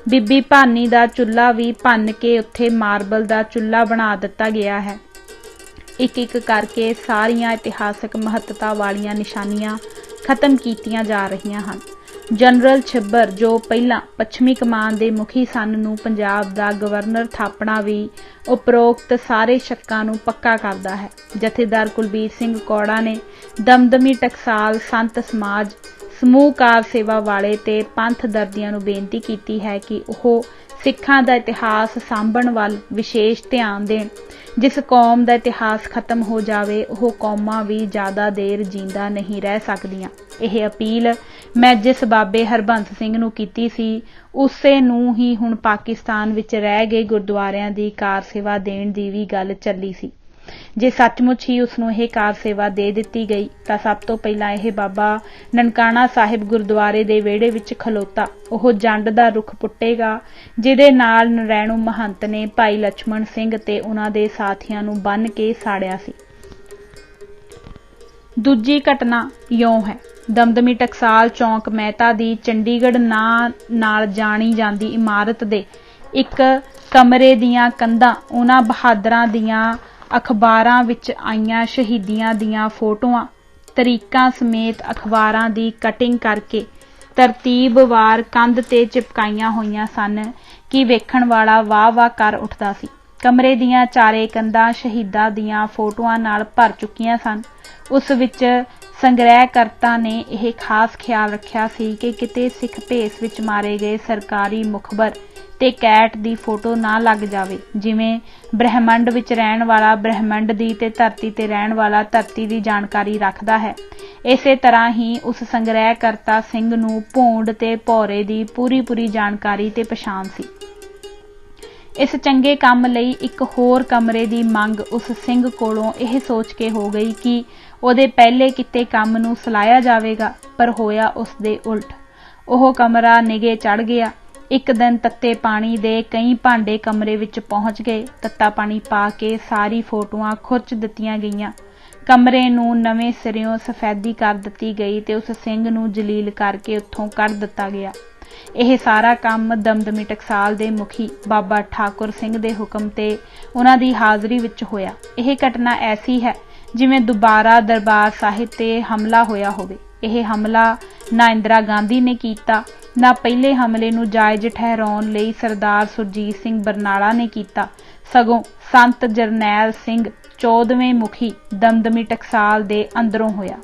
ਬੀਬੀ ਭਾਨੀ ਦਾ ਚੁੱਲ੍ਹਾ ਵੀ ਭੰਨ ਕੇ ਉੱਥੇ ਮਾਰਬਲ ਦਾ ਚੁੱਲ੍ਹਾ ਬਣਾ ਦਿੱਤਾ ਗਿਆ ਹੈ। ਇੱਕ ਇੱਕ ਕਰਕੇ ਸਾਰੀਆਂ ਇਤਿਹਾਸਕ ਮਹੱਤਤਾ ਵਾਲੀਆਂ ਨਿਸ਼ਾਨੀਆਂ ਖਤਮ ਕੀਤੀਆਂ ਜਾ ਰਹੀਆਂ ਹਨ। ਜਨਰਲ ਛਿੱਬਰ ਜੋ ਪਹਿਲਾਂ ਪੱਛਮੀ ਕਮਾਨ ਦੇ ਮੁਖੀ ਸਨ ਨੂੰ ਪੰਜਾਬ ਦਾ ਗਵਰਨਰ ਥਾਪਣਾ ਵੀ ਉਪਰੋਕਤ ਸਾਰੇ ਸ਼ੱਕਾਂ ਨੂੰ ਪੱਕਾ ਕਰਦਾ ਹੈ। ਜਥੇਦਾਰ ਕੁਲਬੀਰ ਸਿੰਘ ਕੌੜਾ ਨੇ ਦਮਦਮੀ ਟਕਸਾਲ ਸੰਤ ਸਮਾਜ ਸਮੂਹ ਕਾਰ ਸੇਵਾ ਵਾਲੇ ਤੇ ਪੰਥ ਦਰਦੀਆਂ ਨੂੰ ਬੇਨਤੀ ਕੀਤੀ ਹੈ ਕਿ ਉਹ ਸਿੱਖਾਂ ਦਾ ਇਤਿਹਾਸ ਸਾਂਭਣ ਵੱਲ ਵਿਸ਼ੇਸ਼ ਧਿਆਨ ਦੇਣ। ਜਿਸ ਕੌਮ ਦਾ ਇਤਿਹਾਸ ਖਤਮ ਹੋ ਜਾਵੇ ਉਹ ਕੌਮਾਂ ਵੀ ਜ਼ਿਆਦਾ ਦੇਰ ਜਿੰਦਾ ਨਹੀਂ ਰਹਿ ਸਕਦੀਆਂ। ਇਹ ਅਪੀਲ ਮੈਂ ਜਿਸ ਬਾਬੇ ਹਰਬੰਸ ਸਿੰਘ ਨੂੰ ਕੀਤੀ ਸੀ ਉਸੇ ਨੂੰ ਹੀ ਹੁਣ ਪਾਕਿਸਤਾਨ ਵਿੱਚ ਰਹਿ ਗਏ ਗੁਰਦੁਆਰਿਆਂ ਦੀ ਕਾਰ ਸੇਵਾ ਦੇਣ ਦੀ ਵੀ ਗੱਲ ਚੱਲੀ ਸੀ। ਜੇ ਸੱਚਮੁੱਚ ਹੀ ਉਸ ਨੂੰ ਇਹ ਕਾਰ ਸੇਵਾ ਦੇ ਦਿੱਤੀ ਗਈ ਤਾਂ ਸਭ ਤੋਂ ਪਹਿਲਾਂ ਇਹ ਬਾਬਾ ਨਨਕਾਣਾ ਸਾਹਿਬ ਗੁਰਦੁਆਰੇ ਦੇ ਵਿਹੜੇ ਵਿੱਚ ਖਲੋਤਾ ਉਹ ਜੰਡ ਦਾ ਰੁੱਖ ਪੁੱਟੇਗਾ ਜਿਹਦੇ ਨਾਲ ਨਰੈਣੂ ਮਹੰਤ ਨੇ ਭਾਈ ਲਛਮਣ ਸਿੰਘ ਤੇ ਉਹਨਾਂ ਦੇ ਸਾਥੀਆਂ ਨੂੰ ਬੰਨ੍ਹ ਕੇ ਸਾੜਿਆ ਸੀ। ਦੂਜੀ ਘਟਨਾ ਇਉਂ ਹੈ दमदमी टकसाल चौंक मेहता दी चंडीगढ़ नां नाल जानी जांदी इमारत दे एक कमरे दीयां कंधां उन्हां बहादरां दीयां अखबारां विच आईयां शहीदियां दीयां फोटोआं तरीकां समेत अखबारां दी कटिंग करके तरतीबवार कंध ते चिपकाईयां होईयां सन कि वेखण वाला वाह वाह कर उठदा सी। कमरे दीयां चारे कंधां शहीदां दीयां फोटोआं नाल भर चुकियां सन। उस विच संग्रहकर्ता ने यह खास ख्याल रखिया सी कि किते सिख भेस विच मारे गए सरकारी मुखबर ते कैट दी फोटो ना लग जावे, जिवें ब्रह्मंड विच रहण वाला ब्रह्मंड दी ते धरती ते रहण वाला धरती दी जानकारी रखदा है। इसे तरह ही उस संग्रहकर्ता सिंह नूं भोंड ते भौरे दी पूरी जानकारी ते पछाण सी। इस चंगे काम लई एक होर कमरे दी मंग उस सिंह कोलों यह सोच के हो गई कि ਉਹਦੇ पहले किते काम नूं सलाया जावेगा, पर होया उसदे उल्ट। ਉਹ कमरा निगे चढ़ गया। एक दिन तत्ते पानी दे कई भांडे कमरे विच पहुंच गए। तत्ता पानी पा के सारी फोटोआं खुरच दित्तियां गईयां। कमरे नूं नवें सिरियों सफेदी कर दित्ती गई ते उस सिंह नूं जलील करके उत्थों कढ़ दित्ता गया। यह सारा काम दमदमी टकसाल दे मुखी बाबा ठाकुर सिंह दे हुक्म ते उन्हां दी हाज़री विच होया। यह घटना ऐसी है जिवें दुबारा दरबार साहिब ते हमला होया होवे। यह हमला ना इंदिरा गांधी ने कीता, ना पहले हमले नूं जायज़ ठहराउण लई सरदार सुरजीत सिंह बरनाला ने कीता, सगों संत जरनैल सिंह 14वें मुखी दमदमी टकसाल दे अंदरों होया।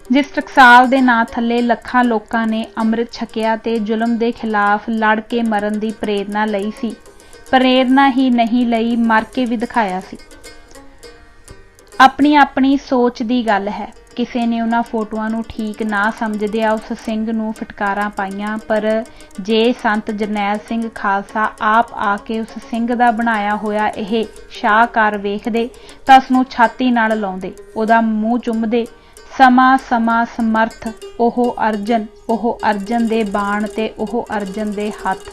जिस टकसाल दे नां थल्ले लखां लोकां ने अमृत छकिया ते जुल्म दे खिलाफ लड़ के मरन दी प्रेरणा लई सी। प्रेरणा ही नहीं लई, मर के भी दिखाया सी। अपनी अपनी सोच दी गल है। किसी ने उन्हां फोटोआं नूं ठीक ना समझदिया उस सिंह नूं फटकारां पाईयां, पर जे संत जरनैल सिंह खालसा आप आके उस सिंह दा बनाया होया यह शाहकार वेखदे तां उसनूं छाती नाल लाउंदे, उहदा मूँह चुमदे। समा समा समर्थ ओह अर्जन दे बाण ते ओह अर्जन दे हथ।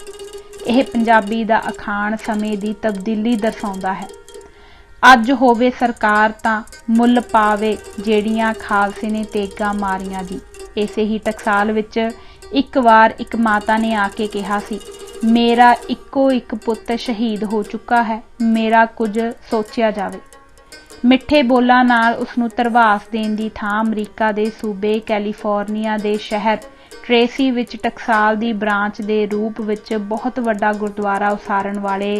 यह पंजाबी दा अखाण समय दी तब्दीली दर्शाउंदा है। अज होवे सरकार तां मुल पावे जेड़ियां खालसे ने तेगा मारियां दी। इसे ही टकसाल विच एक बार एक माता ने आके कहा सी, मेरा इक्को एक पुत्त शहीद हो चुका है, मेरा कुछ सोचिया जावे। मिठे बोलां नाल उसनूं धरवास देण दी थां अमरीका दे सूबे कैलीफोर्निया दे शहर ट्रेसी विच टकसाल दी ब्रांच दे रूप विच बहुत वड्डा गुरुद्वारा उसारण वाले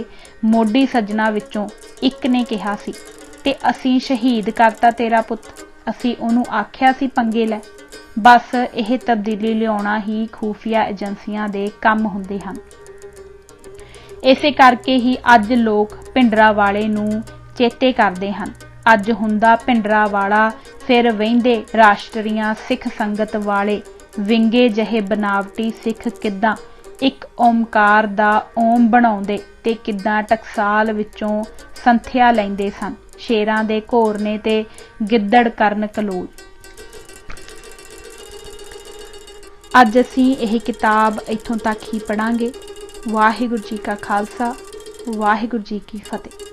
मोडी सज्जणा विचों एक ने कहा सी, ते असीं शहीद करता तेरा पुत्त, असीं उहनूं आखिया सी पंगे लै। बस यह तब्दीली लियाउणा ही खूफिया एजेंसियां दे काम हुंदे हन। इसे करके ही अज लोग भिंडरा वाले नूं चेते करदे हन। अज हुंदा भिंडरा वाला फिर वहिंदे राष्ट्रीय सिख संगत वाले विंगे जहे बनावटी सिख किद्दां एक ओमकार दा ओम बनाउंदे ते किद्दां टकसाल विचों संथिया लैंदे सन। शेरां दे घोरने ते गिद्दड़ करन कलोल। अज असीं यह किताब इत्थों तक ही पढ़ांगे। वाहिगुरू जी का खालसा, वाहिगुरू जी की फतेह।